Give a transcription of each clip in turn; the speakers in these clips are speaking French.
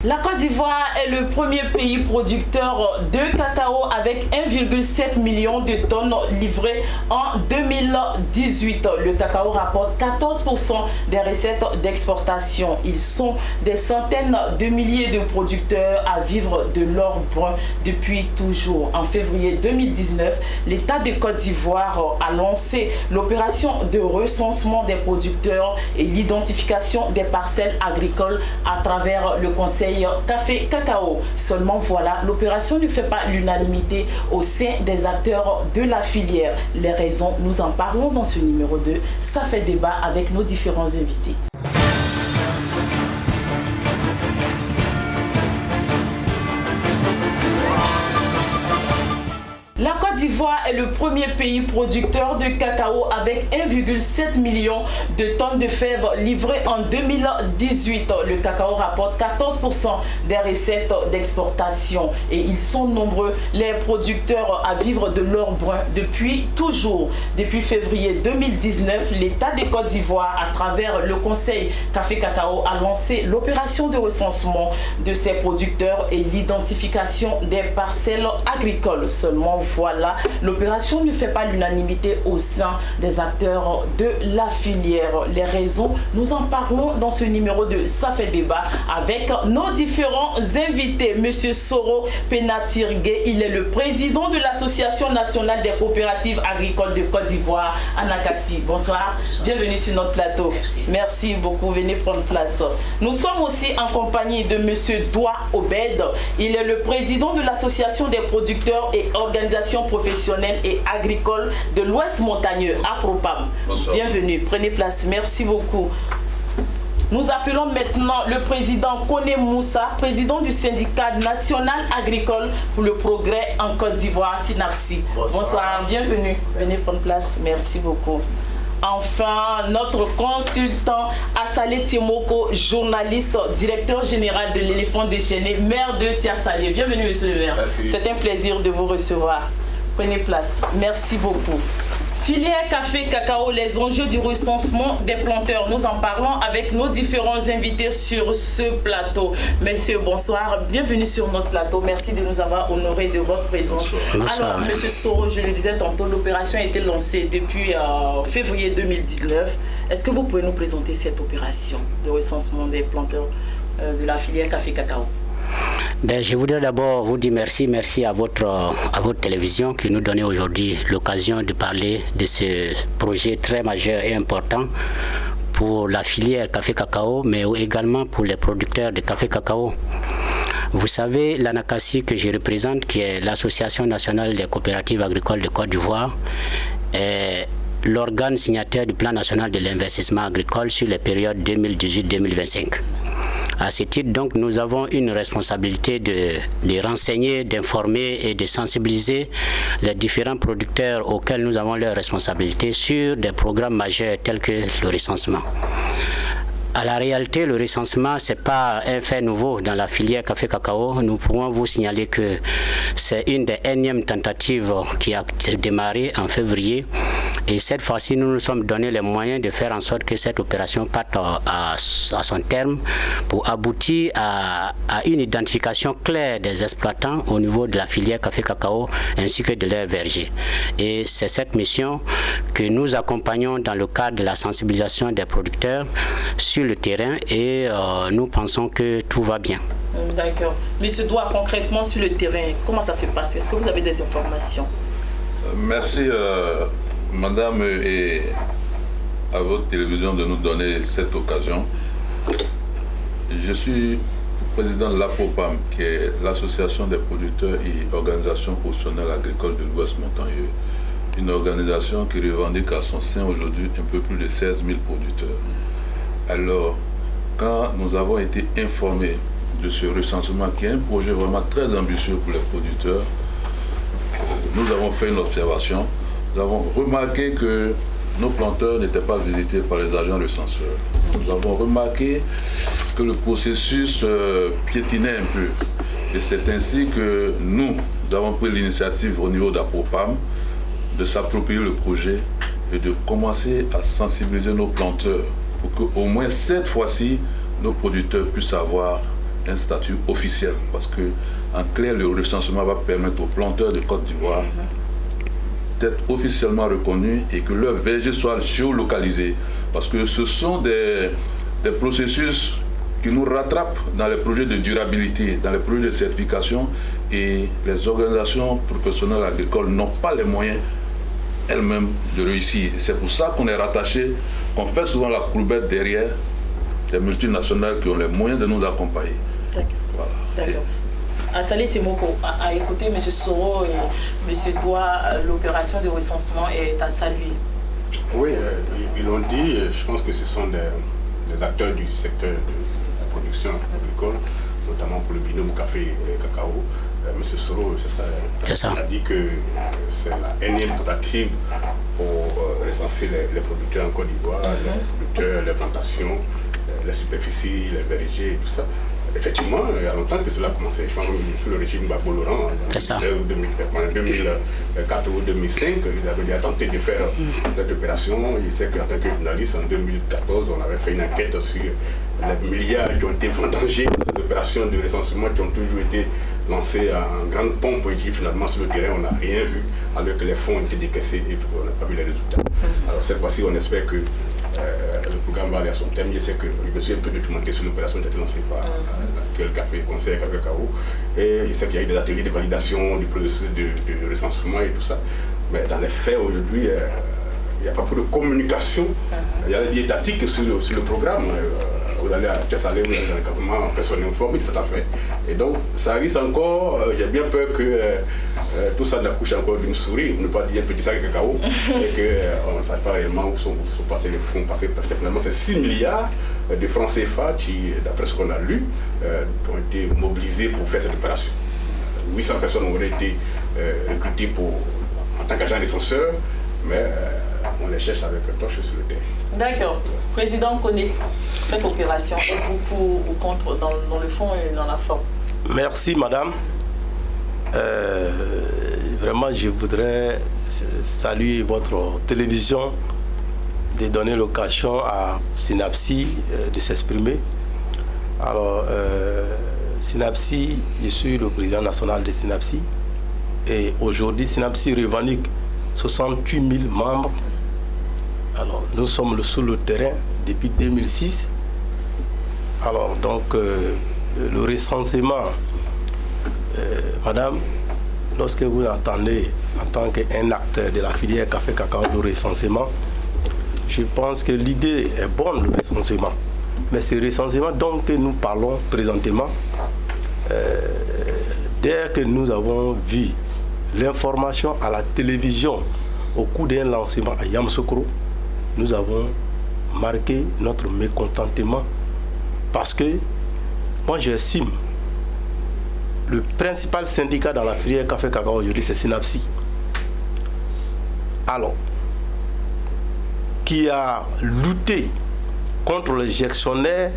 La Côte d'Ivoire est le premier pays producteur de cacao avec 1,7 million de tonnes livrées en 2018. Le cacao rapporte 14% des recettes d'exportation. Ils sont des centaines de milliers de producteurs à vivre de l'or brun depuis toujours. En février 2019, l'État de Côte d'Ivoire a lancé l'opération de recensement des producteurs et l'identification des parcelles agricoles à travers le Conseil Café Cacao. Seulement voilà, l'opération ne fait pas l'unanimité au sein des acteurs de la filière. Les raisons, nous en parlons dans ce numéro 2. Ça fait débat avec nos différents invités. La Côte d'Ivoire est le premier pays producteur de cacao avec 1,7 million de tonnes de fèves livrées en 2018. Le cacao rapporte 14% des recettes d'exportation et ils sont nombreux les producteurs à vivre de l'or brun depuis toujours. Depuis février 2019, l'État de Côte d'Ivoire, à travers le Conseil Café Cacao, a lancé l'opération de recensement de ces producteurs et l'identification des parcelles agricoles. Seulement voilà, l'opération ne fait pas l'unanimité au sein des acteurs de la filière. Les raisons, nous en parlons dans ce numéro de Ça fait débat avec nos différents invités. Monsieur Soro Penatirgue, il est le président de l'Association nationale des coopératives agricoles de Côte d'Ivoire, Anakassi. Bonsoir. Bonsoir, bienvenue sur notre plateau. Merci beaucoup, venez prendre place. Nous sommes aussi en compagnie de monsieur Doua Obed, il est le président de l'Association des producteurs et organisations professionnelles et agricoles de l'Ouest montagneux, APROPAM. Bonsoir. Bienvenue, prenez place, merci beaucoup. Nous appelons maintenant le président Koné Moussa, président du syndicat national agricole pour le progrès en Côte d'Ivoire, SYNAPSI. Bonsoir. Bonsoir, bienvenue, venez prendre place, merci beaucoup. Enfin, notre consultant Assalé Timoko, journaliste, directeur général de l'éléphant déchaîné, maire de Tiasalé. Bienvenue, monsieur le maire. C'est un plaisir de vous recevoir. Prenez place. Merci beaucoup. Filière café cacao, les enjeux du recensement des planteurs. Nous en parlons avec nos différents invités sur ce plateau. Messieurs, bonsoir. Bienvenue sur notre plateau. Merci de nous avoir honorés de votre présence. Bonsoir. Alors, monsieur Soro, je le disais tantôt, l'opération a été lancée depuis février 2019. Est-ce que vous pouvez nous présenter cette opération de recensement des planteurs de la filière café cacao? Ben, je voudrais d'abord vous dire merci à votre télévision qui nous donne aujourd'hui l'occasion de parler de ce projet très majeur et important pour la filière café-cacao, mais également pour les producteurs de café-cacao. Vous savez, l'ANACASI que je représente, qui est l'Association nationale des coopératives agricoles de Côte d'Ivoire, est l'organe signataire du plan national de l'investissement agricole sur les périodes 2018-2025. À ce titre, donc, nous avons une responsabilité de renseigner, d'informer et de sensibiliser les différents producteurs auxquels nous avons leur responsabilité sur des programmes majeurs tels que le recensement. À la réalité, le recensement, ce n'est pas un fait nouveau dans la filière café-cacao. Nous pouvons vous signaler que c'est une des énièmes tentatives qui a démarré en février. Et cette fois-ci, nous nous sommes donné les moyens de faire en sorte que cette opération parte à son terme pour aboutir à une identification claire des exploitants au niveau de la filière café-cacao ainsi que de leurs vergers. Et c'est cette mission que nous accompagnons dans le cadre de la sensibilisation des producteurs sur le terrain et nous pensons que tout va bien. D'accord. Mais ce doigt concrètement sur le terrain, comment ça se passe? Est-ce que vous avez des informations? Merci madame et à votre télévision de nous donner cette occasion. Je suis président de l'APROPAM, qui est l'association des producteurs et organisations professionnelles agricoles de l'Ouest montagneux. Une organisation qui revendique à son sein aujourd'hui un peu plus de 16 000 producteurs. Alors, quand nous avons été informés de ce recensement, qui est un projet vraiment très ambitieux pour les producteurs, nous avons fait une observation. Nous avons remarqué que nos planteurs n'étaient pas visités par les agents recenseurs. Nous avons remarqué que le processus piétinait un peu. Et c'est ainsi que nous avons pris l'initiative au niveau d'APROPAM de s'approprier le projet et de commencer à sensibiliser nos planteurs pour qu'au moins cette fois-ci, nos producteurs puissent avoir un statut officiel. Parce que, en clair, le recensement va permettre aux planteurs de Côte d'Ivoire d'être officiellement reconnus et que leur verger soit géolocalisé. Parce que ce sont des processus qui nous rattrapent dans les projets de durabilité, dans les projets de certification, et les organisations professionnelles agricoles n'ont pas les moyens elles-mêmes de réussir. C'est pour ça qu'on est rattaché, qu'on fait souvent la courbette derrière des multinationales qui ont les moyens de nous accompagner. D'accord. Voilà. D'accord. Assalé Timoko a écouté M. Soro et M. Doua, l'opération de recensement est à saluer. Oui, ils l'ont dit, je pense que ce sont des acteurs du secteur de la production agricole, notamment pour le binôme café et cacao. M. Soro, c'est ça. Il a dit que c'est la énième tentative pour recenser les producteurs en Côte d'Ivoire, les producteurs, les plantations, les superficies, les vergers et tout ça. Effectivement, il y a longtemps que cela a commencé. Je pense que sous le régime Gbagbo Laurent, en 2004 ou 2005, il avait déjà tenté de faire cette opération. Il sait qu'en tant que journaliste, en 2014, on avait fait une enquête sur les milliards qui ont été vendangés dans cette opération de recensement qui ont toujours été lancés en grande pompe et finalement sur le terrain, on n'a rien vu, alors que les fonds ont été décaissés et on n'a pas vu les résultats. Alors cette fois-ci, on espère que le programme va aller à son terme. Je sais que je me suis un peu documenté sur l'opération qui a été lancée par l'actuel conseil Café Cacao. Et je sais qu'il y a eu des ateliers de validation du processus de recensement et tout ça. Mais dans les faits, aujourd'hui, il n'y a pas beaucoup de communication. Il y a des étatiques sur le programme. Vous allez à Tchassalé, vous allez dans le campement, personne n'est informé de cette affaire. Et donc, ça risque encore, j'ai bien peur que tout ça n'accouche encore d'une souris, pour ne pas dire un petit sac de cacao, et qu'on ne sache pas réellement où sont passés les fonds. Parce que finalement, c'est 6 milliards de francs CFA qui, d'après ce qu'on a lu, ont été mobilisés pour faire cette opération. 800 personnes ont été recrutées en tant qu'agents recenseurs, mais on les cherche avec un torche sur le terrain. D'accord. Président connaît cette opération. Êtes-vous pour ou contre dans le fond et dans la forme? Merci, madame. Vraiment, je voudrais saluer votre télévision de donner l'occasion à Synapsi de s'exprimer. Alors, Synapsi, je suis le président national de Synapsi. Et aujourd'hui, Synapsi revendique 68 000 membres. Alors, nous sommes sur le terrain depuis 2006. Alors, donc, le recensement, madame, lorsque vous entendez en tant qu'un acteur de la filière café cacao le recensement, je pense que l'idée est bonne, le recensement. Mais ce recensement dont nous parlons présentement, dès que nous avons vu l'information à la télévision au cours d'un lancement à Yamoussoukro, nous avons marqué notre mécontentement parce que moi j'estime le principal syndicat dans la filière café cacao aujourd'hui c'est Synapsi. Alors, qui a lutté contre les gestionnaires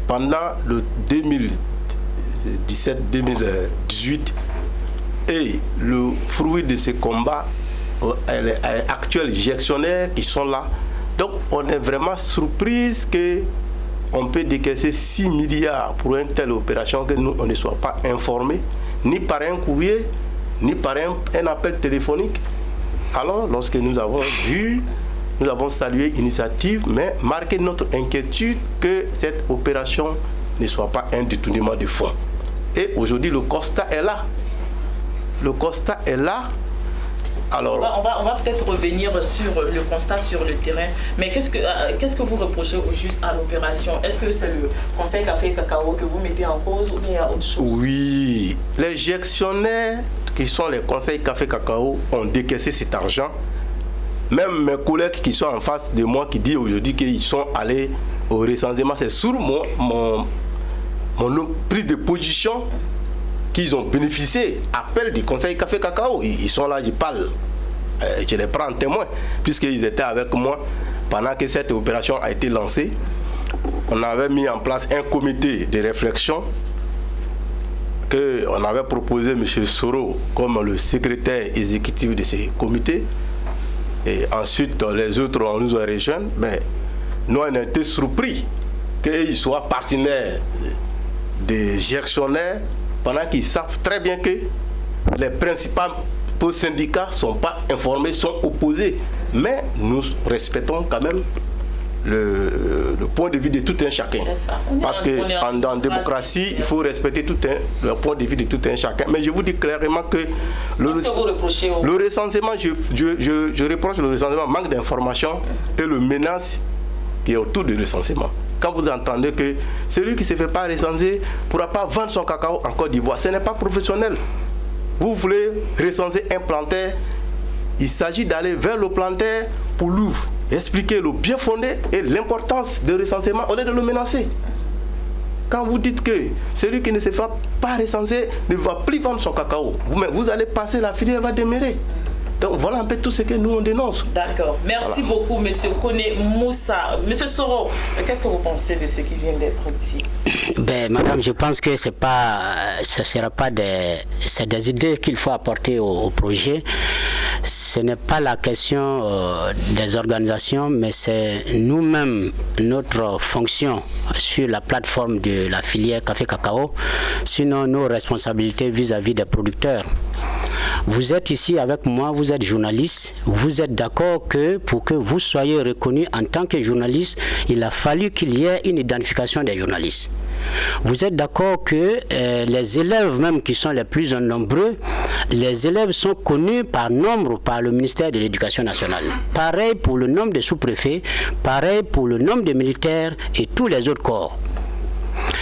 pendant le 2017-2018 et le fruit de ces combats les actuels gestionnaires qui sont là. Donc on est vraiment surprise qu'on peut décaisser 6 milliards pour une telle opération que nous on ne soit pas informés, ni par un courrier, ni par un appel téléphonique. Alors lorsque nous avons vu, nous avons salué l'initiative, mais marqué notre inquiétude que cette opération ne soit pas un détournement de fonds. Et aujourd'hui le constat est là. Le constat est là. Alors, on va peut-être revenir sur le constat sur le terrain, mais qu'est-ce que vous reprochez au juste à l'opération? Est-ce que c'est le conseil café cacao que vous mettez en cause ou bien il y a autre chose? Oui, les gestionnaires qui sont les conseils café cacao ont décaissé cet argent. Même mes collègues qui sont en face de moi qui disent aujourd'hui qu'ils sont allés au recensement, c'est sur mon prise de position qu'ils ont bénéficié, appel du conseil café cacao. Ils sont là, je parle, je les prends en témoin, puisqu'ils étaient avec moi pendant que cette opération a été lancée. On avait mis en place un comité de réflexion qu'on avait proposé M. Soro comme le secrétaire exécutif de ce comité. Et ensuite, les autres nous ont rejoints. Mais nous, on a été surpris qu'ils soient partenaires des gestionnaires pendant qu'ils savent très bien que les principaux syndicats ne sont pas informés, sont opposés. Mais nous respectons quand même le point de vue de tout un chacun. Parce qu'en démocratie, il faut respecter le point de vue de tout un chacun. Mais je vous dis clairement que le recensement, je reproche le recensement, manque d'information et le menace qui est autour du recensement. Quand vous entendez que celui qui ne se fait pas recenser ne pourra pas vendre son cacao en Côte d'Ivoire, ce n'est pas professionnel. Vous voulez recenser un planteur, il s'agit d'aller vers le planteur pour lui expliquer le bien fondé et l'importance du recensement au lieu de le menacer. Quand vous dites que celui qui ne se fait pas recenser ne va plus vendre son cacao, vous allez passer, la filière va demeurer. Donc voilà un peu tout ce que nous on dénonce. D'accord. Merci beaucoup, M. Kone Moussa. M. Soro, qu'est-ce que vous pensez de ce qui vient d'être dit? Madame, je pense que ce sera pas c'est des idées qu'il faut apporter au projet. Ce n'est pas la question des organisations, mais c'est nous-mêmes, notre fonction sur la plateforme de la filière café-cacao, sinon nos responsabilités vis-à-vis des producteurs. Vous êtes ici avec moi, vous êtes journaliste, vous êtes d'accord que pour que vous soyez reconnu en tant que journaliste, il a fallu qu'il y ait une identification des journalistes. Vous êtes d'accord que les élèves même qui sont les plus nombreux, les élèves sont connus par nombre par le ministère de l'Éducation nationale. Pareil pour le nombre de sous-préfets, pareil pour le nombre de militaires et tous les autres corps.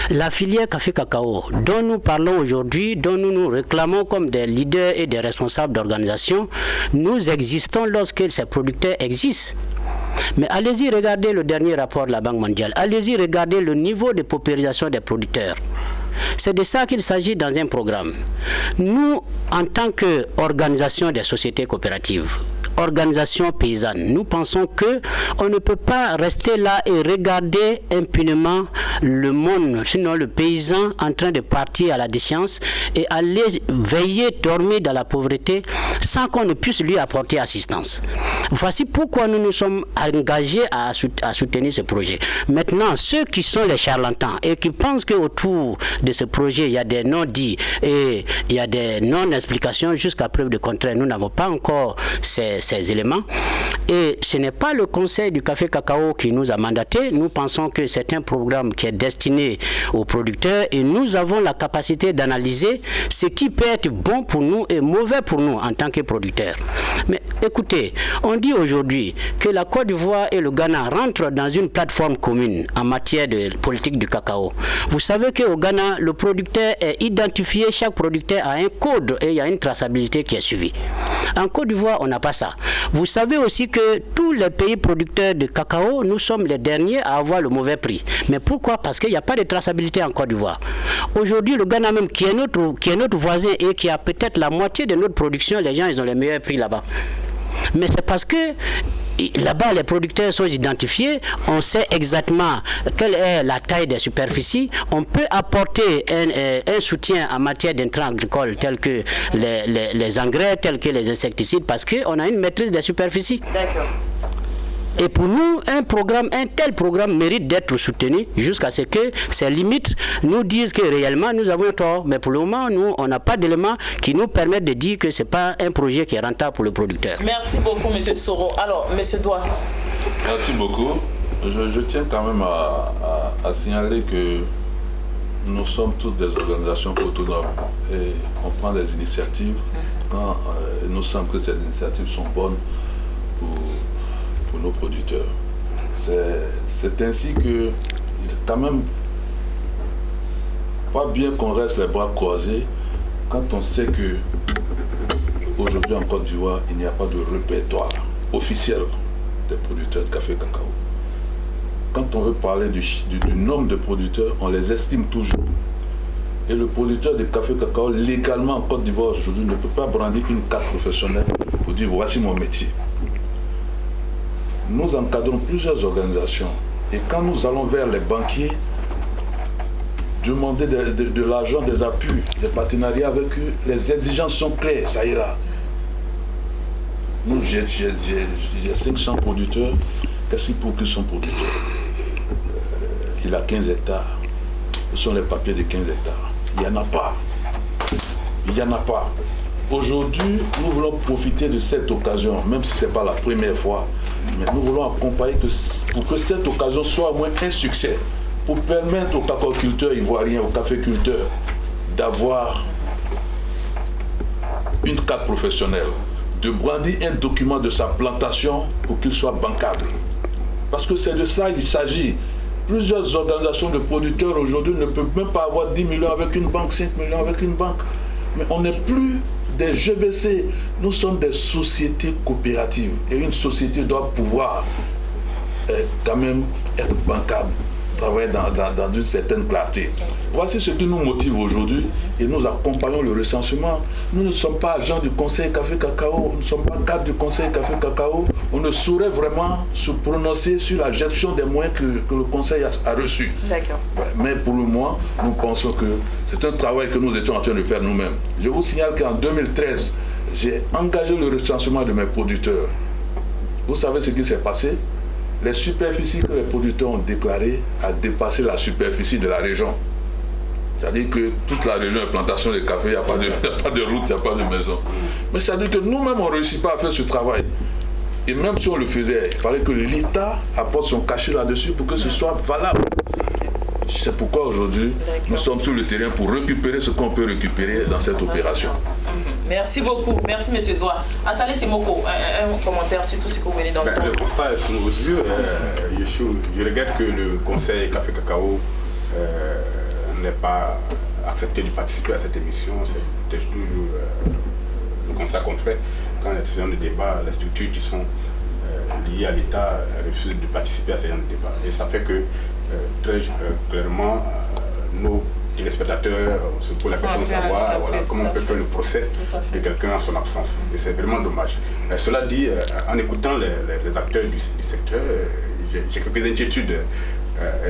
La filière café-cacao dont nous parlons aujourd'hui, dont nous nous réclamons comme des leaders et des responsables d'organisation, nous existons lorsque ces producteurs existent. Mais allez-y regarder le dernier rapport de la Banque mondiale, allez-y regarder le niveau de paupérisation des producteurs. C'est de ça qu'il s'agit dans un programme. Nous, en tant qu'organisation des sociétés coopératives, organisation paysanne, nous pensons qu'on ne peut pas rester là et regarder impunément le monde, sinon le paysan en train de partir à la déchéance et aller veiller, dormir dans la pauvreté sans qu'on ne puisse lui apporter assistance. Voici pourquoi nous nous sommes engagés à soutenir ce projet. Maintenant, ceux qui sont les charlatans et qui pensent qu'autour de ce projet, il y a des non-dits et il y a des non-explications jusqu'à preuve de contraire, nous n'avons pas encore ces éléments. Et ce n'est pas le Conseil du café-cacao qui nous a mandaté. Nous pensons que c'est un programme qui est destiné aux producteurs et nous avons la capacité d'analyser ce qui peut être bon pour nous et mauvais pour nous en tant que producteurs. Mais écoutez, on dit aujourd'hui que la Côte d'Ivoire et le Ghana rentrent dans une plateforme commune en matière de politique du cacao. Vous savez qu'au Ghana, le producteur est identifié, chaque producteur a un code et il y a une traçabilité qui est suivie. En Côte d'Ivoire, on n'a pas ça. Vous savez aussi que tous les pays producteurs de cacao, nous sommes les derniers à avoir le mauvais prix. Mais pourquoi? Parce qu'il n'y a pas de traçabilité en Côte d'Ivoire. Aujourd'hui, le Ghana même, qui est notre voisin et qui a peut-être la moitié de notre production, les gens, ils ont les meilleurs prix là-bas. Mais c'est parce que là-bas, les producteurs sont identifiés, on sait exactement quelle est la taille des superficies, on peut apporter un soutien en matière d'intrants agricoles tels que les engrais, tels que les insecticides, parce qu'on a une maîtrise des superficies. D'accord. Et pour nous, un tel programme mérite d'être soutenu jusqu'à ce que ses limites nous disent que réellement nous avons tort. Mais pour le moment, nous, on n'a pas d'éléments qui nous permettent de dire que ce n'est pas un projet qui est rentable pour le producteur. Merci beaucoup, M. Soro. Alors, M. Doua. Merci beaucoup. Je tiens quand même à signaler que nous sommes toutes des organisations autonomes et on prend des initiatives quand nous semble que ces initiatives sont bonnes pour nos producteurs. C'est ainsi que il est quand même pas bien qu'on reste les bras croisés quand on sait que aujourd'hui en Côte d'Ivoire il n'y a pas de répertoire officiel des producteurs de café cacao. Quand on veut parler du nombre de producteurs, on les estime toujours. Et le producteur de café cacao légalement en Côte d'Ivoire aujourd'hui ne peut pas brandir une carte professionnelle pour dire voici mon métier. Nous encadrons plusieurs organisations et quand nous allons vers les banquiers demander de l'argent, des appuis, des partenariats avec eux, les exigences sont claires, ça ira. Nous, j'ai 500 producteurs, qu'est-ce qu'il faut qu'ils soient producteurs? il a 15 hectares. Ce sont les papiers de 15 hectares. Il n'y en a pas. Il n'y en a pas. Aujourd'hui, nous voulons profiter de cette occasion, même si ce n'est pas la première fois, mais nous voulons accompagner pour que cette occasion soit au moins un succès, pour permettre aux cacaoculteurs ivoiriens, aux caféculteurs, d'avoir une carte professionnelle, de brandir un document de sa plantation pour qu'il soit bancable. Parce que c'est de ça qu'il s'agit. Plusieurs organisations de producteurs aujourd'hui ne peuvent même pas avoir 10 millions avec une banque, 5 millions avec une banque. Mais on n'est plus des GVC, nous sommes des sociétés coopératives. Et une société doit pouvoir quand même être bancable, travailler dans une certaine clarté. Voici ce qui nous motive aujourd'hui et nous accompagnons le recensement. Nous ne sommes pas agents du Conseil Café Cacao, nous ne sommes pas cadres du Conseil Café Cacao. On ne saurait vraiment se prononcer sur la gestion des moyens que le Conseil a reçus. D'accord. Mais pour le moment, nous pensons que c'est un travail que nous étions en train de faire nous-mêmes. Je vous signale qu'en 2013, j'ai engagé le recensement de mes producteurs. Vous savez ce qui s'est passé? Les superficies que les producteurs ont déclarées a dépassé la superficie de la région. C'est-à-dire que toute la région est plantation de café, il n'y a pas de route, il n'y a pas de maison. Mais c'est-à-dire que nous-mêmes, on ne réussit pas à faire ce travail. Et même si on le faisait, il fallait que l'État apporte son cachet là-dessus pour que ce soit valable. C'est pourquoi aujourd'hui, nous sommes sur le terrain pour récupérer ce qu'on peut récupérer dans cette opération. Merci beaucoup. Merci, M. Doua. Assalé Timoko, un commentaire sur tout ce que vous venez d'entendre. Le constat est sous nos yeux. Je regrette que le Conseil Café Cacao n'ait pas accepté de participer à cette émission. C'est toujours le constat qu'on fait quand il y a ce genre de débat. Les structures qui sont liées à l'État refusent de participer à ce genre de débat. Et ça fait que très clairement, nos téléspectateurs se posent la question de savoir comment on peut faire le procès de quelqu'un en son absence. Et c'est vraiment dommage. Cela dit, en écoutant les acteurs du secteur, j'ai quelques inquiétudes.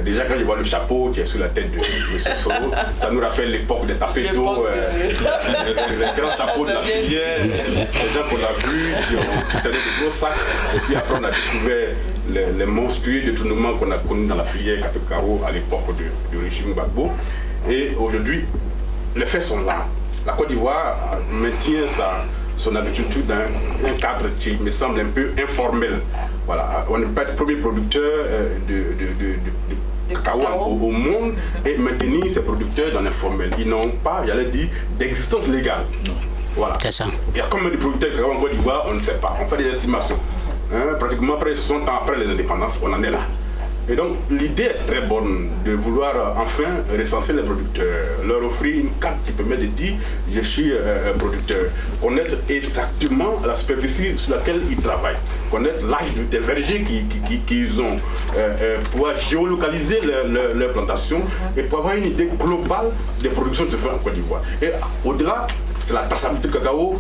Déjà quand je vois le chapeau qui est sur la tête de M. Soro, ça nous rappelle l'époque des tapés d'eau, les grands chapeaux de la filière, les gens qu'on a vus qui tenaient de gros sacs, et puis après on a découvert les monstrueux détournements qu'on a connus dans la filière Café Cacao à l'époque du régime Gbagbo. Et aujourd'hui, les faits sont là. La Côte d'Ivoire maintient son habitude dans un cadre qui me semble un peu informel. Voilà, on n'est pas le premier producteur de cacao au monde et maintenir ces producteurs dans l'informel. Ils n'ont pas, j'allais dire, d'existence légale. Voilà. C'est ça. Il y a combien de producteurs de cacao en Côte d'Ivoire, on ne sait pas. On fait des estimations. Pratiquement après 60 ans après les indépendances, on en est là. Et donc l'idée est très bonne de vouloir enfin recenser les producteurs, leur offrir une carte qui permet de dire je suis producteur, connaître exactement la superficie sur laquelle ils travaillent, connaître l'âge des vergers qu'ils ont, pouvoir géolocaliser leurs plantations et pour avoir une idée globale des productions qui se font en Côte d'Ivoire. Et au-delà, c'est la traçabilité du cacao,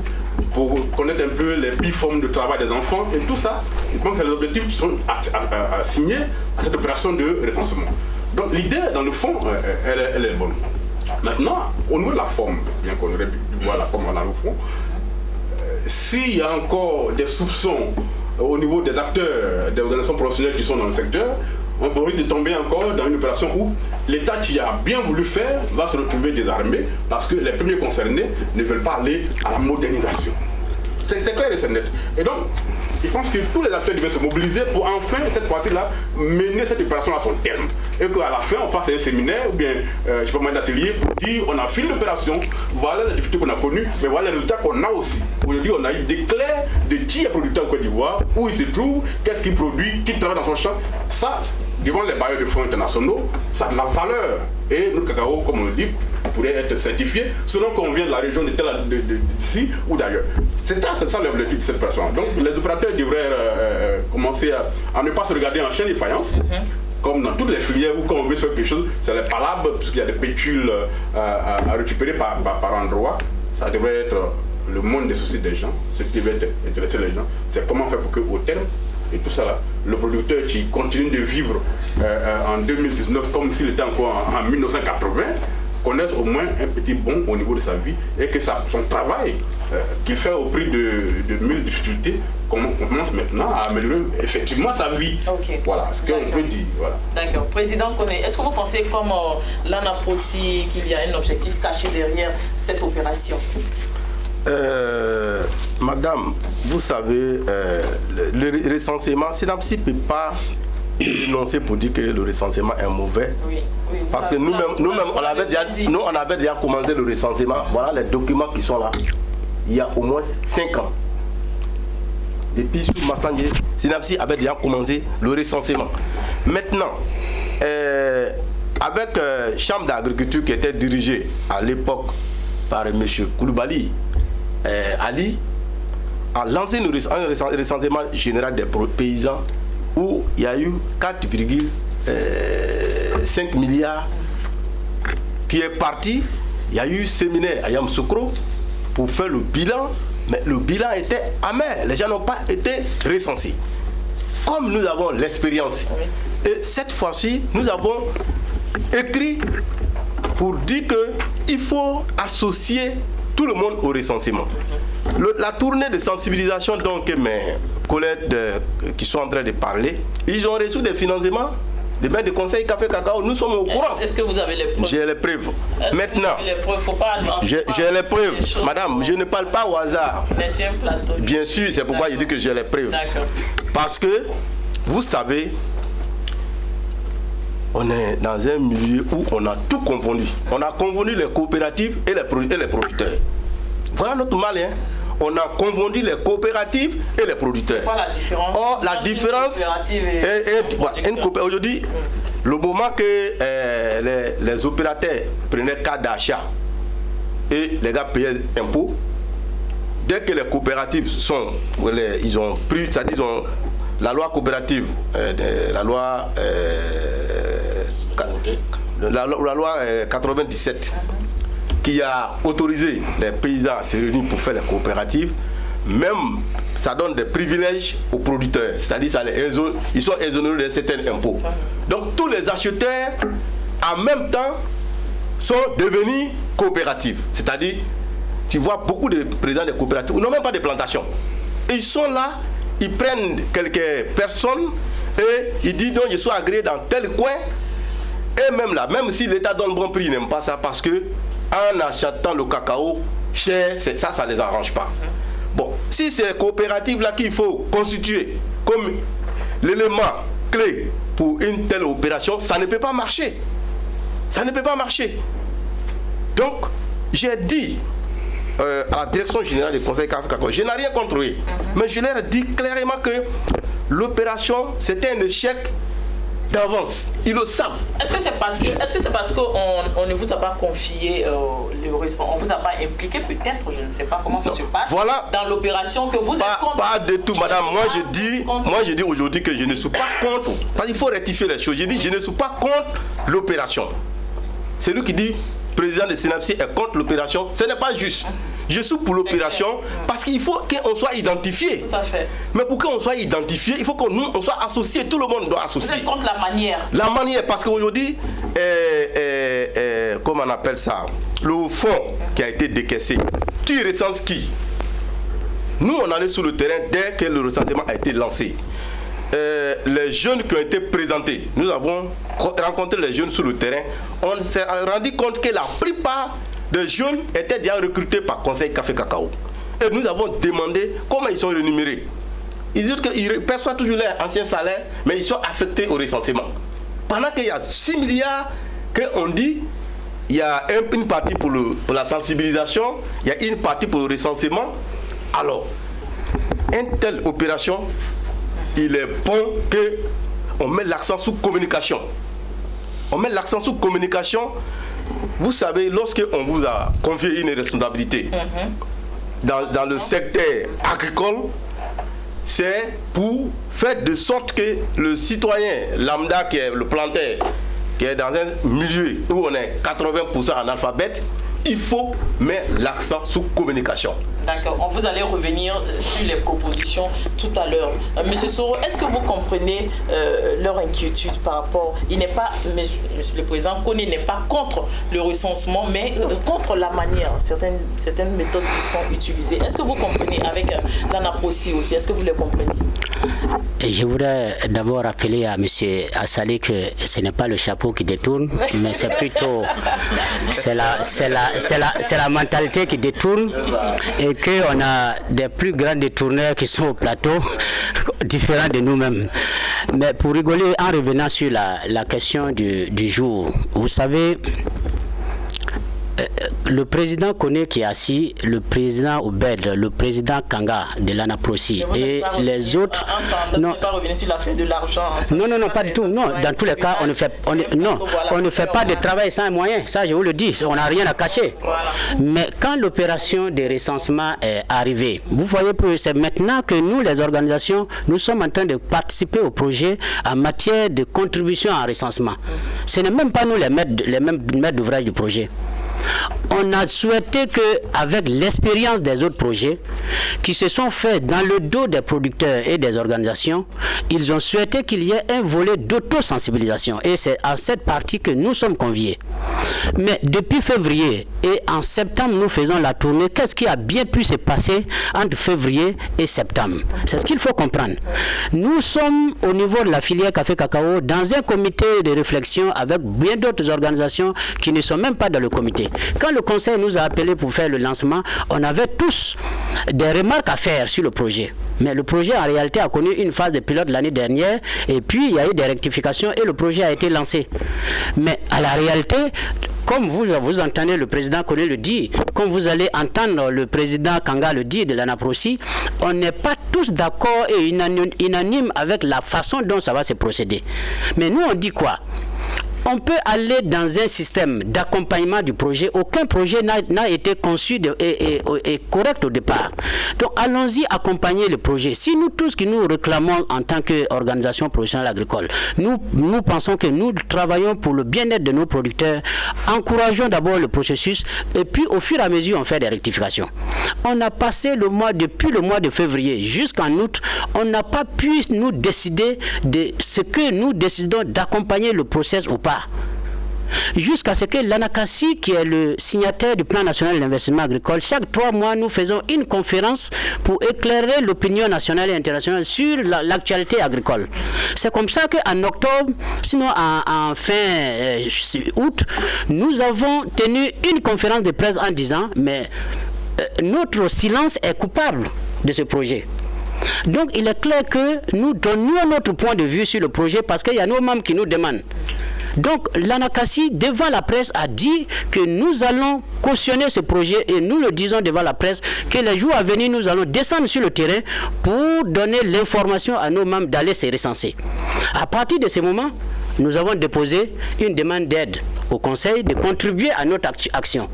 pour connaître un peu les biformes de travail des enfants et tout ça. Je pense que c'est les objectifs qui sont assignés à cette opération de recensement. Donc l'idée, dans le fond, elle est bonne. Maintenant, au niveau de la forme, bien qu'on aurait pu voir la forme dans le fond, s'il y a encore des soupçons au niveau des acteurs, des organisations professionnelles qui sont dans le secteur, on risque de tomber encore dans une opération où l'État qui a bien voulu faire va se retrouver désarmé parce que les premiers concernés ne veulent pas aller à la modernisation. C'est clair et c'est net. Et donc, je pense que tous les acteurs devaient se mobiliser pour enfin, cette fois-ci-là, mener cette opération à son terme. Et qu'à la fin, on fasse un séminaire ou bien, je sais pas moi, d'atelier pour dire on a fini l'opération, voilà les difficultés qu'on a connues, mais voilà les résultats qu'on a aussi. Aujourd'hui, on a eu des clairs de qui est producteur en Côte d'Ivoire, où il se trouve, qu'est-ce qu'il produit, qui travaille dans son champ. Ça, devant les bailleurs de fonds internationaux, ça a de la valeur. Et notre cacao, comme on le dit, pourrait être certifié selon qu'on vient de la région d'ici ou d'ailleurs. C'est ça l'objectif de cette opération. Donc les opérateurs devraient commencer à ne pas se regarder en chaîne de faïence, comme dans toutes les filières où quand on veut faire quelque chose, c'est les palabres, puisqu'il y a des pétules à récupérer par endroit. Ça devrait être le monde des soucis des gens, ce qui devrait intéresser les gens, c'est comment faire pour qu'au terme, et tout ça là, le producteur qui continue de vivre en 2019 comme s'il était encore en 1980, connaisse au moins un petit bond au niveau de sa vie et que son travail qu'il fait au prix de 1000 difficultés commence maintenant à améliorer effectivement sa vie. Okay. Voilà ce qu'on peut dire. Voilà. D'accord. Président Koné, est-ce que vous pensez, comme l'ANAPROSI, qu'il y a un objectif caché derrière cette opération? Madame, vous savez, le recensement, SYNAPSI ne peut pas dénoncer pour dire que le recensement est mauvais. Oui, oui. Parce que nous-mêmes, on avait déjà commencé le recensement. Voilà les documents qui sont là. Il y a au moins 5 ans. Depuis sous Massangé, SYNAPSI avait déjà commencé le recensement. Maintenant, avec Chambre d'agriculture qui était dirigée à l'époque par M. Koulibaly Ali, a lancé un recensement général des paysans où il y a eu 4,5 milliards qui est parti. Il y a eu un séminaire à Yamoussoukro pour faire le bilan, mais le bilan était amer. Les gens n'ont pas été recensés. Comme nous avons l'expérience, et cette fois-ci, nous avons écrit pour dire qu'il faut associer tout le monde au recensement. La tournée de sensibilisation dont mes collègues qui sont en train de parler, ils ont reçu des financements des maires de conseil Café Cacao. Nous sommes au courant. Est-ce que vous avez les preuves? J'ai les preuves. Maintenant, j'ai les preuves. Madame, je ne parle pas au hasard. Bien sûr, c'est pourquoi je dis que j'ai les preuves. Parce que, vous savez, on est dans un milieu où on a tout confondu. On a confondu les coopératives et les producteurs. Voilà notre mal, hein. On a confondu les coopératives et les producteurs. C'est quoi la différence? Or, la différence aujourd'hui, le moment que les opérateurs prenaient carte d'achat et les gars payaient impôts, dès que les coopératives ils ont pris, c'est-à-dire la loi coopérative, la loi 97, qui a autorisé les paysans à se réunir pour faire les coopératives, même ça donne des privilèges aux producteurs, c'est-à-dire ils sont exonérés de certains impôts. Donc tous les acheteurs en même temps sont devenus coopératifs, c'est-à-dire tu vois beaucoup de présidents de coopératives, ils n'ont même pas de plantation. Et ils sont là, ils prennent quelques personnes et ils disent donc je suis agréé dans tel coin. Et même là, même si l'État donne bon prix, ils n'aiment pas ça parce que en achetant le cacao cher, ça ne les arrange pas. Bon, si c'est les coopératives là qu'il faut constituer comme l'élément clé pour une telle opération, ça ne peut pas marcher. Ça ne peut pas marcher. Donc, j'ai dit à la direction générale du Conseil Café Cacao, je n'ai rien contre eux, mais je leur ai dit clairement que l'opération, c'était un échec d'avance. Ils le savent. Est-ce que c'est parce qu'on ne vous a pas confié le récent, on ne vous a pas impliqué peut-être, je ne sais pas comment ça se passe, voilà, dans l'opération que vous êtes contre? Pas du tout, madame. Moi je dis aujourd'hui que je ne suis pas contre. Parce qu'il faut rectifier les choses. Je dis je ne suis pas contre l'opération. C'est lui qui dit président de SYNAPSI est contre l'opération. Ce n'est pas juste. Je suis pour l'opération parce qu'il faut qu'on soit identifié. Tout à fait. Mais pour qu'on soit identifié, il faut qu'on soit associé. Tout le monde doit associer. Vous êtes contre la manière? La manière, parce qu'aujourd'hui, comment on appelle ça, le fonds qui a été décaissé, qui recense qui? Nous, on allait sur le terrain dès que le recensement a été lancé. Les jeunes qui ont été présentés, nous avons rencontré les jeunes sur le terrain. On s'est rendu compte que la plupart des jeunes étaient déjà recrutés par Conseil Café Cacao. Et nous avons demandé comment ils sont rémunérés. Ils disent qu'ils perçoivent toujours leur ancien salaire, mais ils sont affectés au recensement. Pendant qu'il y a 6 milliards qu'on dit, il y a une partie pour la sensibilisation, il y a une partie pour le recensement. Alors, une telle opération, il est bon qu'on mette l'accent sur communication. On met l'accent sur communication. Vous savez, lorsqu'on vous a confié une responsabilité dans le secteur agricole, c'est pour faire de sorte que le citoyen lambda, qui est le planteur, qui est dans un milieu où on est 80% analphabète, il faut mettre l'accent sur communication. D'accord, on vous allez revenir sur les propositions tout à l'heure. Monsieur Soro, est-ce que vous comprenez leur inquiétude par rapport... Il n'est pas, monsieur le Président Koné n'est pas contre le recensement, mais contre la manière, certaines méthodes qui sont utilisées. Est-ce que vous comprenez avec l'ANAPROSI aussi? Est-ce que vous les comprenez? Je voudrais d'abord rappeler à M. Assalé que ce n'est pas le chapeau qui détourne, mais c'est plutôt c'est la mentalité qui détourne, et qu'on a des plus grands détourneurs qui sont au plateau, différents de nous-mêmes. Mais pour rigoler, en revenant sur la question du jour, vous savez, le président Koné qui est assis, le président Oubed, le président Kanga de l'ANAPROSI et les autres... Non, pas revenir sur l'affaire de l'argent. Non, pas du tout. Non, dans tous les cas, on ne fait pas de travail sans moyens. Ça, je vous le dis, on n'a rien à cacher. Voilà. Mais quand l'opération de recensement est arrivée, vous voyez que c'est maintenant que nous, les organisations, nous sommes en train de participer au projet en matière de contribution en recensement. Ce n'est même pas nous les maîtres d'ouvrage du projet. On a souhaité qu'avec l'expérience des autres projets qui se sont faits dans le dos des producteurs et des organisations, ils ont souhaité qu'il y ait un volet d'autosensibilisation. Et c'est à cette partie que nous sommes conviés. Mais depuis février et en septembre, nous faisons la tournée. Qu'est-ce qui a bien pu se passer entre février et septembre? C'est ce qu'il faut comprendre. Nous sommes au niveau de la filière café cacao dans un comité de réflexion avec bien d'autres organisations qui ne sont même pas dans le comité. Quand le conseil nous a appelés pour faire le lancement, on avait tous des remarques à faire sur le projet. Mais le projet en réalité a connu une phase de pilote l'année dernière et puis il y a eu des rectifications et le projet a été lancé. Mais à la réalité, comme vous entendez le président Koné le dire, comme vous allez entendre le président Kanga le dire de l'ANAPROSI, on n'est pas tous d'accord et unanimes avec la façon dont ça va se procéder. Mais nous on dit quoi? On peut aller dans un système d'accompagnement du projet. Aucun projet n'a été conçu et correct au départ. Donc allons-y accompagner le projet. Si nous tous qui nous réclamons en tant qu'organisation professionnelle agricole, nous pensons que nous travaillons pour le bien-être de nos producteurs, encourageons d'abord le processus et puis au fur et à mesure on fait des rectifications. On a passé depuis le mois de février jusqu'en août, on n'a pas pu nous décider de ce que nous décidons d'accompagner le processus ou pas. Jusqu'à ce que l'ANACASI, qui est le signataire du plan national d'investissement agricole, chaque 3 mois, nous faisons une conférence pour éclairer l'opinion nationale et internationale sur l'actualité agricole. C'est comme ça qu'en octobre, sinon en fin août, nous avons tenu une conférence de presse en disant, mais notre silence est coupable de ce projet. Donc il est clair que nous donnions notre point de vue sur le projet parce qu'il y a nos membres qui nous demandent. Donc l'ANACASI devant la presse a dit que nous allons cautionner ce projet et nous le disons devant la presse que les jours à venir nous allons descendre sur le terrain pour donner l'information à nos membres d'aller se recenser. À partir de ce moment, nous avons déposé une demande d'aide au Conseil de contribuer à notre action.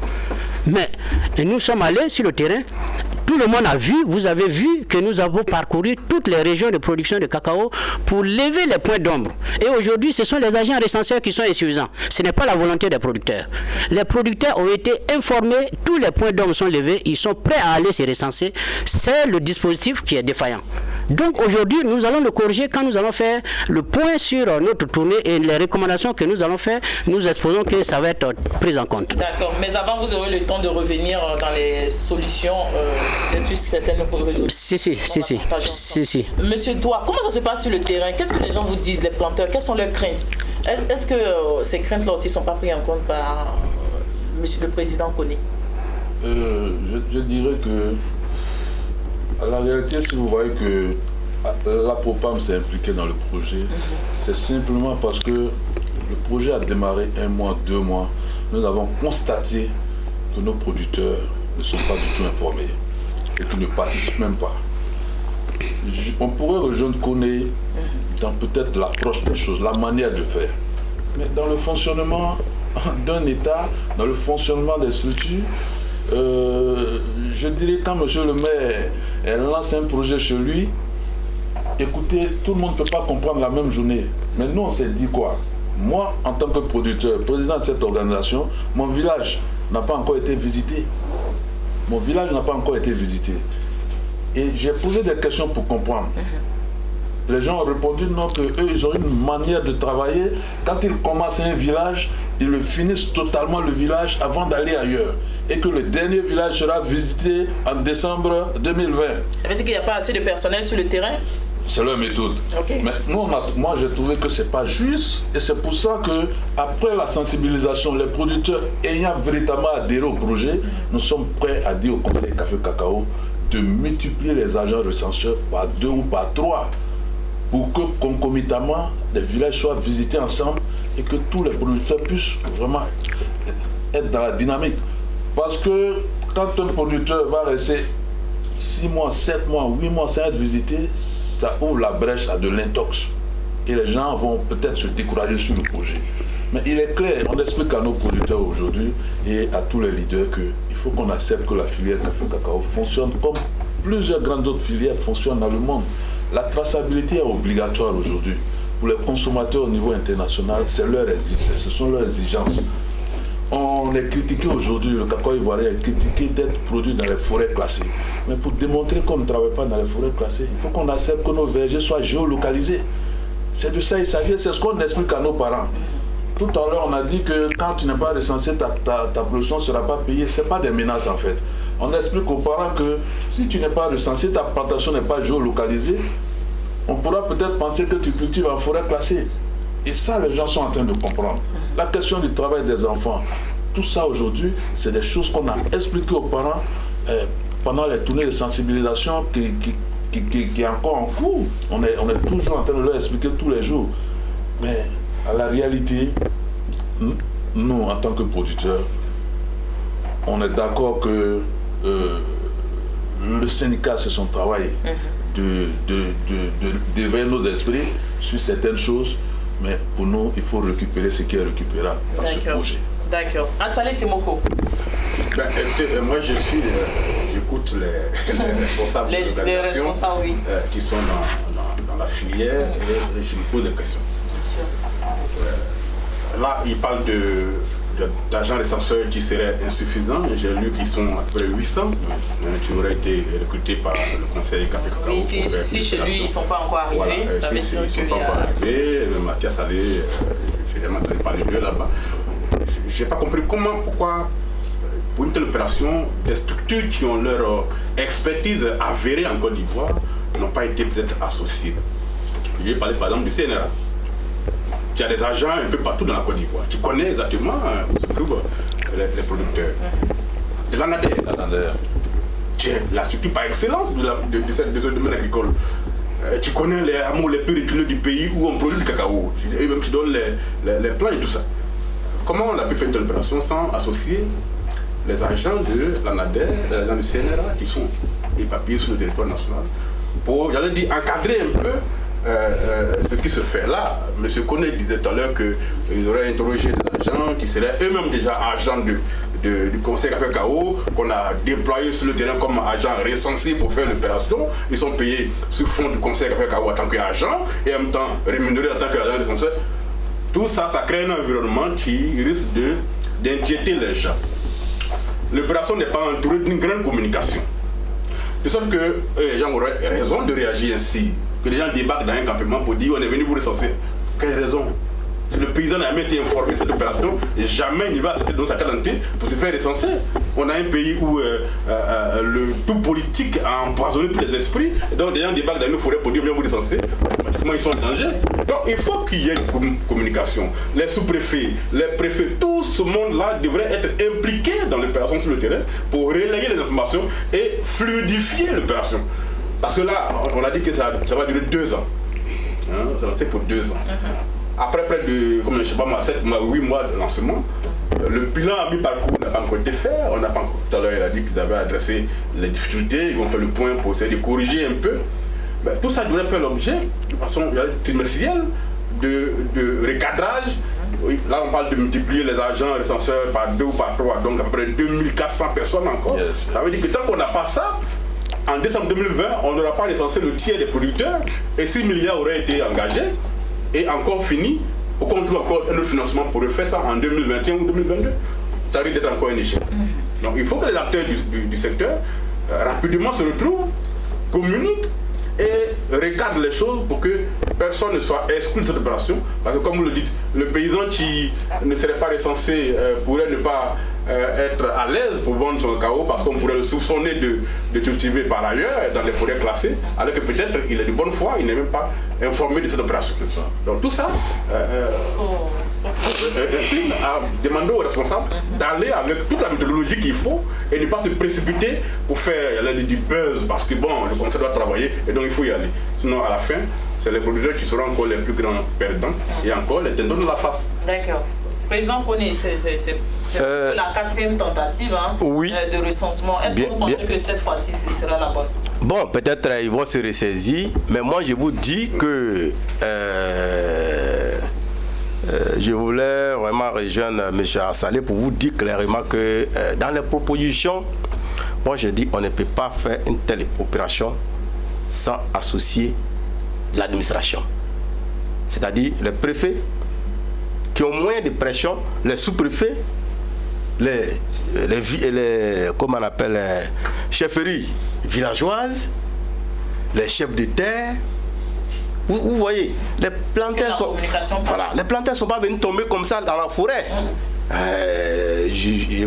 Mais nous sommes allés sur le terrain. Tout le monde a vu, vous avez vu que nous avons parcouru toutes les régions de production de cacao pour lever les points d'ombre. Et aujourd'hui, ce sont les agents recenseurs qui sont insuffisants. Ce n'est pas la volonté des producteurs. Les producteurs ont été informés, tous les points d'ombre sont levés, ils sont prêts à aller se recenser. C'est le dispositif qui est défaillant. Donc aujourd'hui, nous allons le corriger quand nous allons faire le point sur notre tournée et les recommandations que nous allons faire, nous exposons que ça va être pris en compte. D'accord, mais avant vous aurez le temps de revenir dans les solutions certaines résolutions. Si. Monsieur Doua, comment ça se passe sur le terrain? Qu'est-ce que les gens vous disent, les planteurs? Quelles sont leurs craintes? Est-ce que ces craintes-là aussi ne sont pas prises en compte par monsieur le président Koné? Je dirais que à la réalité, si vous voyez que l'APOPAM s'est impliqué dans le projet, c'est simplement parce que le projet a démarré 1 mois, 2 mois. Nous avons constaté que nos producteurs ne sont pas du tout informés et qu'ils ne participent même pas. On pourrait rejoindre Koné dans peut-être l'approche des choses, la manière de faire. Mais dans le fonctionnement d'un État, dans le fonctionnement des structures, je dirais quand M. le maire lance un projet chez lui, écoutez, tout le monde ne peut pas comprendre la même journée. Mais nous, on s'est dit quoi? Moi, en tant que producteur, président de cette organisation, mon village n'a pas encore été visité. Mon village n'a pas encore été visité. Et j'ai posé des questions pour comprendre. Les gens ont répondu non, qu'eux, ils ont une manière de travailler. Quand ils commencent un village, ils le finissent totalement le village avant d'aller ailleurs. Et que le dernier village sera visité en décembre 2020. Ça veut dire qu'il n'y a pas assez de personnel sur le terrain? C'est leur méthode. Okay. Mais nous, moi, j'ai trouvé que ce n'est pas juste. Et c'est pour ça qu'après la sensibilisation, les producteurs ayant véritablement adhéré au projet, nous sommes prêts à dire au Conseil Café Cacao de multiplier les agents recenseurs par 2 ou par 3 pour que concomitamment les villages soient visités ensemble et que tous les producteurs puissent vraiment être dans la dynamique. Parce que quand un producteur va rester 6 mois, 7 mois, 8 mois sans être visité, ça ouvre la brèche à de l'intox. Et les gens vont peut-être se décourager sur le projet. Mais il est clair, on explique à nos producteurs aujourd'hui et à tous les leaders qu'il faut qu'on accepte que la filière café cacao fonctionne comme plusieurs grandes autres filières fonctionnent dans le monde. La traçabilité est obligatoire aujourd'hui. Pour les consommateurs au niveau international, ce sont leurs exigences. On est critiqué aujourd'hui, le cacao ivoirien est critiqué d'être produit dans les forêts classées. Mais pour démontrer qu'on ne travaille pas dans les forêts classées, il faut qu'on accepte que nos vergers soient géolocalisés. C'est de ça il s'agit, c'est ce qu'on explique à nos parents. Tout à l'heure, on a dit que quand tu n'es pas recensé, ta production ne sera pas payée. Ce n'est pas des menaces en fait. On explique aux parents que si tu n'es pas recensé, ta plantation n'est pas géolocalisée, on pourra peut-être penser que tu cultives en forêt classée. Et ça, les gens sont en train de comprendre. La question du travail des enfants, tout ça aujourd'hui, c'est des choses qu'on a expliquées aux parents pendant les tournées de sensibilisation qui est encore en cours. On est toujours en train de leur expliquer tous les jours. Mais à la réalité, nous, en tant que producteurs, on est d'accord que le syndicat, c'est son travail d'éveiller nos esprits sur certaines choses. Mais pour nous, il faut récupérer ce qui est récupérable dans ce projet. D'accord. Assalé Timoko. Moi, j'écoute les responsables de l'organisation qui sont dans la filière et je me pose des questions. Bien sûr. Là, il parle d'agents recenseurs qui seraient insuffisants. J'ai lu qu'ils sont à peu près 800 qui auraient été recrutés par le Conseil Café Cacao. Oui, si chez lui, ils ne sont pas encore arrivés. Voilà, si ils ne sont pas encore arrivés, Mathias Allé, j'ai jamais entendu parler d'eux là-bas. Je n'ai pas compris pourquoi, pour une telle opération, des structures qui ont leur expertise avérée en Côte d'Ivoire n'ont pas été peut-être associées. J'ai parlé par exemple du CNRA. Il y a des agents un peu partout dans la Côte d'Ivoire. Tu connais exactement où se trouvent les producteurs. De l'ANADER. La structure par excellence de ce domaine agricole. Tu connais les hameaux les plus reculés du pays où on produit du cacao. Et même tu donnes les plans et tout ça. Comment on a pu faire une telle opération sans associer les agents de l'ANADER, dans le CNRA, qui sont éparpillés sur le territoire national, pour, j'allais dire, encadrer un peu ce qui se fait là. M. Koné disait tout à l'heure qu'ils auraient interrogé des agents qui seraient eux-mêmes déjà agents du Conseil Café Cacao, qu'on a déployés sur le terrain comme agents recensés pour faire l'opération. Ils sont payés sous fond du Conseil Café Cacao en tant qu'agents et en même temps rémunérés en tant qu'agents recenseurs. Tout ça, ça crée un environnement qui risque d'inquiéter les gens. L'opération n'est pas entourée d'une grande communication. De sorte que les gens auraient raison de réagir ainsi. Que les gens débarquent dans un campement pour dire on est venu vous recenser. Quelle raison? Le paysan n'a jamais été informé de cette opération et jamais il va accepter dans sa carte d'identité pour se faire recenser. On a un pays où le tout politique a empoisonné tous les esprits. Et donc, des gens débarquent dans une forêt pour dire bien vous recenser. Automatiquement, ils sont en danger. Donc, il faut qu'il y ait une communication. Les sous-préfets, les préfets, tout ce monde-là devrait être impliqué dans l'opération sur le terrain pour relayer les informations et fluidifier l'opération. Parce que là, on a dit que ça va durer 2 ans. Hein, ça va être pour 2 ans. Après près de, comme je sais pas moi, 7 mois, 8 mois de lancement, le bilan à mi-parcours n'a pas encore été fait. On n'a pas encore, tout à l'heure, il a dit qu'ils avaient adressé les difficultés, ils vont faire le point pour essayer de corriger un peu. Ben, tout ça devrait faire l'objet, de façon trimestrielle, de recadrage. Oui, là, on parle de multiplier les agents recenseurs par 2 ou par 3, donc à peu près 2400 personnes encore. Yes. Ça veut dire que tant qu'on n'a pas ça, en décembre 2020, on n'aura pas recensé le tiers des producteurs et 6 milliards auraient été engagés. Et encore fini, pour qu'on trouve encore un autre financement pour refaire ça en 2021 ou 2022. ça risque d'être encore un échec. Donc il faut que les acteurs du secteur rapidement se retrouvent, communiquent et recadrent les choses pour que personne ne soit exclu de cette opération. Parce que comme vous le dites, le paysan qui ne serait pas recensé pourrait ne pas être à l'aise pour vendre son cacao parce qu'on pourrait le soupçonner de cultiver par ailleurs dans des forêts classées, alors que peut-être il est de bonne foi, il n'est même pas informé de cette opération. Donc tout ça incline à demander aux responsables d'aller avec toute la méthodologie qu'il faut et ne pas se précipiter pour faire du buzz parce que bon, le conseil doit travailler et donc il faut y aller. Sinon à la fin, c'est les producteurs qui seront encore les plus grands perdants et encore les tendons de la face. D'accord. Président Koné, c'est la 4e tentative de recensement. Est-ce que vous pensez que cette fois-ci, ce sera la bonne? Bon, peut-être ils vont se ressaisir, mais moi je vous dis que je voulais vraiment rejoindre M. Assalé pour vous dire clairement que dans les propositions, moi je dis on ne peut pas faire une telle opération sans associer l'administration. C'est-à-dire les préfets qui ont moins de pression, les sous-préfets, les comment on appelle, les chefferies villageoises, les chefs de terre. Vous voyez, les plantaires sont, voilà, les plantaires sont pas venus tomber comme ça dans la forêt.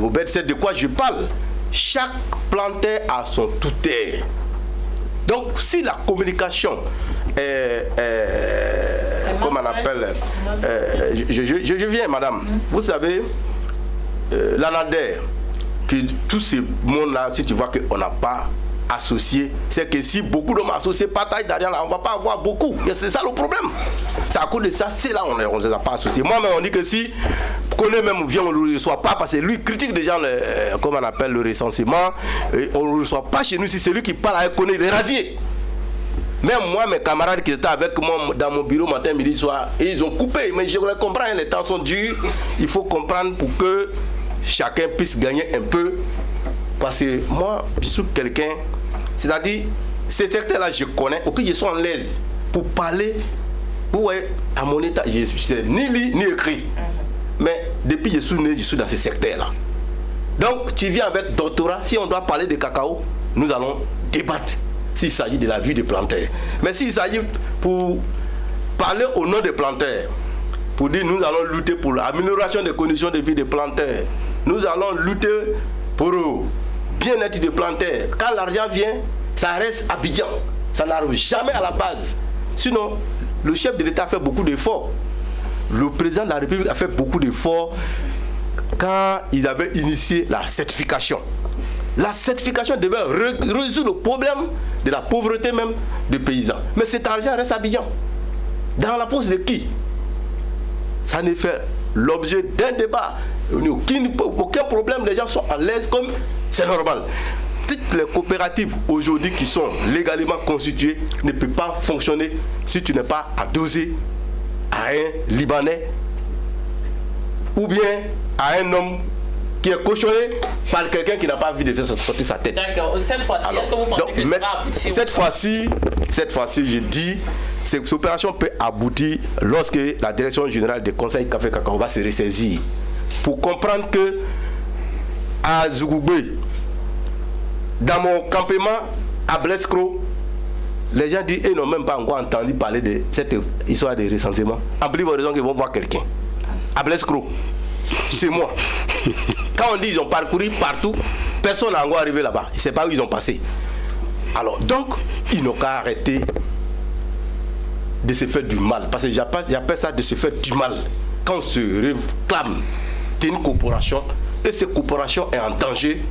Robert sait de quoi je parle. Chaque plantaire a son tout-terre. Donc si la communication comment on appelle, je viens madame, vous savez, l'ANADER, que tous ces mondes-là, si tu vois qu'on n'a pas associé, c'est que si beaucoup d'hommes associés partagent d'argent là, on ne va pas avoir beaucoup. Et c'est ça le problème. C'est à cause de ça, c'est là on ne les a pas associés. Moi-même, on dit que si Koné même vient, on ne le reçoit pas parce que lui critique déjà comment on appelle le recensement. Et on ne le reçoit pas chez nous. Si c'est lui qui parle avec Koné, il est radié. Même moi, mes camarades qui étaient avec moi dans mon bureau matin, midi, soir, et ils ont coupé. Mais je comprends, les temps sont durs. Il faut comprendre pour que chacun puisse gagner un peu. Parce que moi, je suis quelqu'un, c'est-à-dire, ce secteur-là, je connais, pour que je sois en l'aise pour parler. Vous voyez, à mon état, je ne sais ni lire ni écrit. Mais depuis que je suis né, je suis dans ce secteur-là. Donc, tu viens avec doctorat, si on doit parler de cacao, nous allons débattre. S'il s'agit de la vie des plantaires. Mais s'il s'agit pour parler au nom des plantaires, pour dire nous allons lutter pour l'amélioration des conditions de vie des plantaires, nous allons lutter pour le bien-être des plantaires. Quand l'argent vient, ça reste à Abidjan. Ça n'arrive jamais à la base. Sinon, le chef de l'État a fait beaucoup d'efforts. Le président de la République a fait beaucoup d'efforts quand ils avaient initié la certification. La certification devait résoudre le problème de la pauvreté même des paysans. Mais cet argent reste à Abidjan. Dans la poche de qui? Ça ne fait l'objet d'un débat. Aucun problème, les gens sont à l'aise comme c'est normal. Toutes les coopératives aujourd'hui qui sont légalement constituées ne peuvent pas fonctionner si tu n'es pas adossé à un Libanais ou bien à un homme qui est cochonné par quelqu'un qui n'a pas envie de faire sortir sa tête. D'accord. Cette fois-ci, est-ce que vous pensez que ça va aboutir? Cette fois-ci, je dis, cette opération peut aboutir lorsque la direction générale des conseils Café Cacao va se ressaisir pour comprendre que à Zougoubé, dans mon campement à Blescro, les gens disent, ils n'ont même pas encore entendu parler de cette histoire de recensement. En plus, ils raison qu'ils vont voir quelqu'un. À Blescro, c'est moi. Quand on dit qu'ils ont parcouru partout, personne n'a encore arrivé là-bas. Il ne sait pas où ils ont passé. Alors, donc, ils n'ont qu'à arrêter de se faire du mal. Parce que j'appelle ça de se faire du mal. Quand on se réclame d'une corporation, et cette corporation est en danger,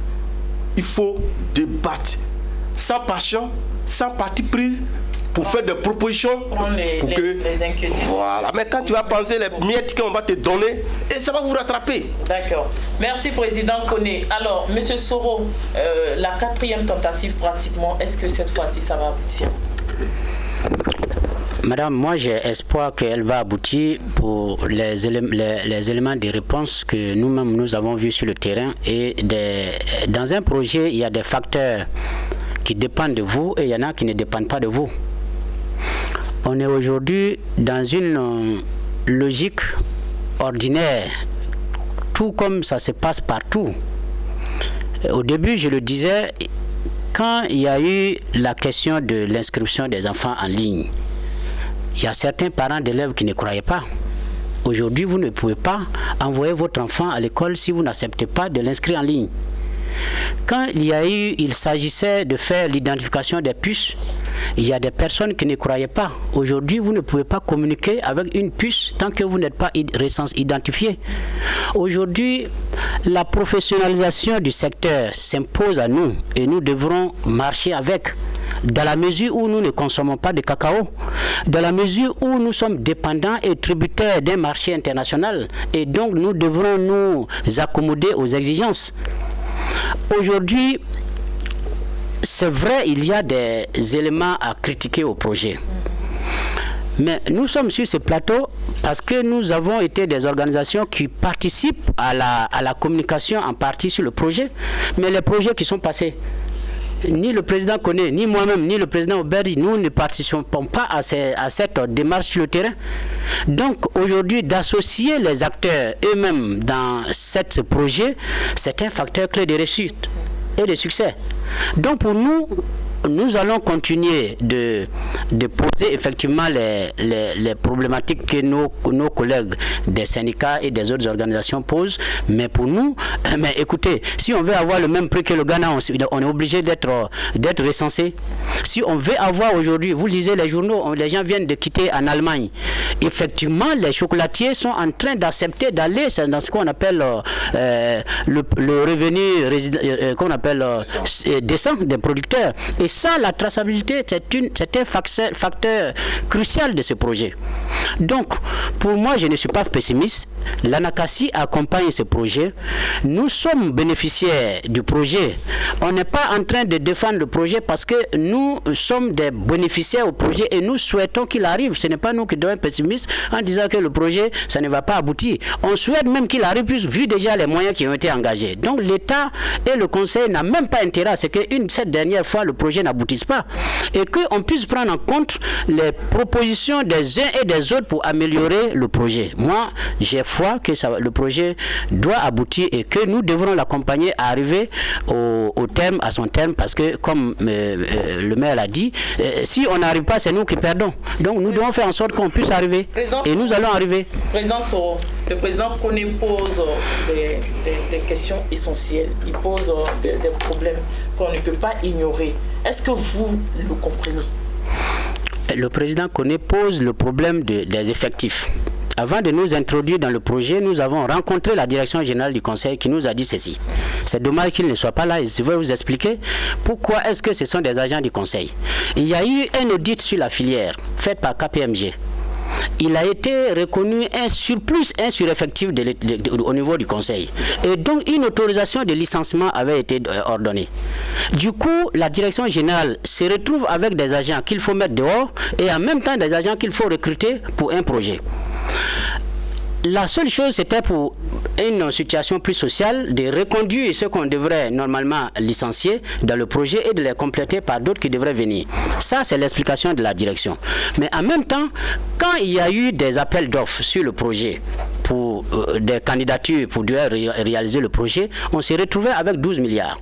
il faut débattre sans passion, sans parti prise, pour faire des propositions pour les inquiétudes. Voilà, mais quand tu vas penser les miettes qu'on va te donner, et ça va vous rattraper. D'accord. Merci, Président Koné. Alors, M. Soro, la 4e tentative pratiquement, est-ce que cette fois-ci ça va aboutir? Madame, moi j'ai espoir qu'elle va aboutir pour les éléments de réponse que nous-mêmes nous avons vus sur le terrain. Et dans un projet, il y a des facteurs qui dépendent de vous et il y en a qui ne dépendent pas de vous. On est aujourd'hui dans une logique ordinaire tout comme ça se passe partout. Au début, je le disais, quand il y a eu la question de l'inscription des enfants en ligne, il y a certains parents d'élèves qui ne croyaient pas. Aujourd'hui, vous ne pouvez pas envoyer votre enfant à l'école si vous n'acceptez pas de l'inscrire en ligne. Quand il s'agissait de faire l'identification des puces, il y a des personnes qui ne croyaient pas. Aujourd'hui, vous ne pouvez pas communiquer avec une puce tant que vous n'êtes pas identifié. Aujourd'hui, la professionnalisation du secteur s'impose à nous et nous devrons marcher avec. Dans la mesure où nous ne consommons pas de cacao, dans la mesure où nous sommes dépendants et tributaires d'un marché international, et donc nous devrons nous accommoder aux exigences. Aujourd'hui, c'est vrai, il y a des éléments à critiquer au projet. Mais nous sommes sur ce plateau parce que nous avons été des organisations qui participent à la communication en partie sur le projet. Mais les projets qui sont passés, ni le président Koné, ni moi-même, ni le président Oberi, nous ne participons pas à cette démarche sur le terrain. Donc aujourd'hui, d'associer les acteurs eux-mêmes dans ce projet, c'est un facteur clé de réussite et de succès. Donc pour nous, nous allons continuer de poser effectivement les problématiques que nos collègues des syndicats et des autres organisations posent. Mais pour nous, écoutez, si on veut avoir le même prix que le Ghana, on est obligé d'être recensé. Si on veut avoir aujourd'hui, vous lisez les journaux, les gens viennent de quitter en Allemagne. Effectivement, les chocolatiers sont en train d'accepter d'aller dans ce qu'on appelle le revenu qu'on appelle décent des producteurs. Et ça, la traçabilité, c'est un facteur crucial de ce projet. Donc, pour moi, je ne suis pas pessimiste. L'Anakasi accompagne ce projet. Nous sommes bénéficiaires du projet. On n'est pas en train de défendre le projet parce que nous sommes des bénéficiaires au projet et nous souhaitons qu'il arrive. Ce n'est pas nous qui devons être pessimistes en disant que le projet, ça ne va pas aboutir. On souhaite même qu'il arrive plus vu déjà les moyens qui ont été engagés. Donc, l'État et le Conseil n'ont même pas intérêt à ce que cette dernière fois, le projet n'aboutisse pas et qu'on puisse prendre en compte les propositions des uns et des autres pour améliorer le projet. Moi, j'ai foi que le projet doit aboutir et que nous devrons l'accompagner à arriver à son terme parce que, comme le maire l'a dit, si on n'arrive pas, c'est nous qui perdons. Donc nous devons faire en sorte qu'on puisse arriver et nous allons arriver. Le président Koné pose des questions essentielles. Il pose des problèmes qu'on ne peut pas ignorer. Est-ce que vous le comprenez? Le président Koné pose le problème des effectifs. Avant de nous introduire dans le projet, nous avons rencontré la direction générale du Conseil qui nous a dit ceci. C'est dommage qu'il ne soit pas là. Je vais vous expliquer pourquoi est-ce que ce sont des agents du Conseil. Il y a eu un audit sur la filière fait par KPMG. Il a été reconnu un sureffectif au niveau du Conseil. Et donc, une autorisation de licenciement avait été ordonnée. Du coup, la direction générale se retrouve avec des agents qu'il faut mettre dehors et en même temps des agents qu'il faut recruter pour un projet. La seule chose, c'était pour une situation plus sociale de reconduire ceux qu'on devrait normalement licencier dans le projet et de les compléter par d'autres qui devraient venir. Ça, c'est l'explication de la direction. Mais en même temps, quand il y a eu des appels d'offres sur le projet, pour des candidatures pour réaliser le projet, on s'est retrouvé avec 12 milliards.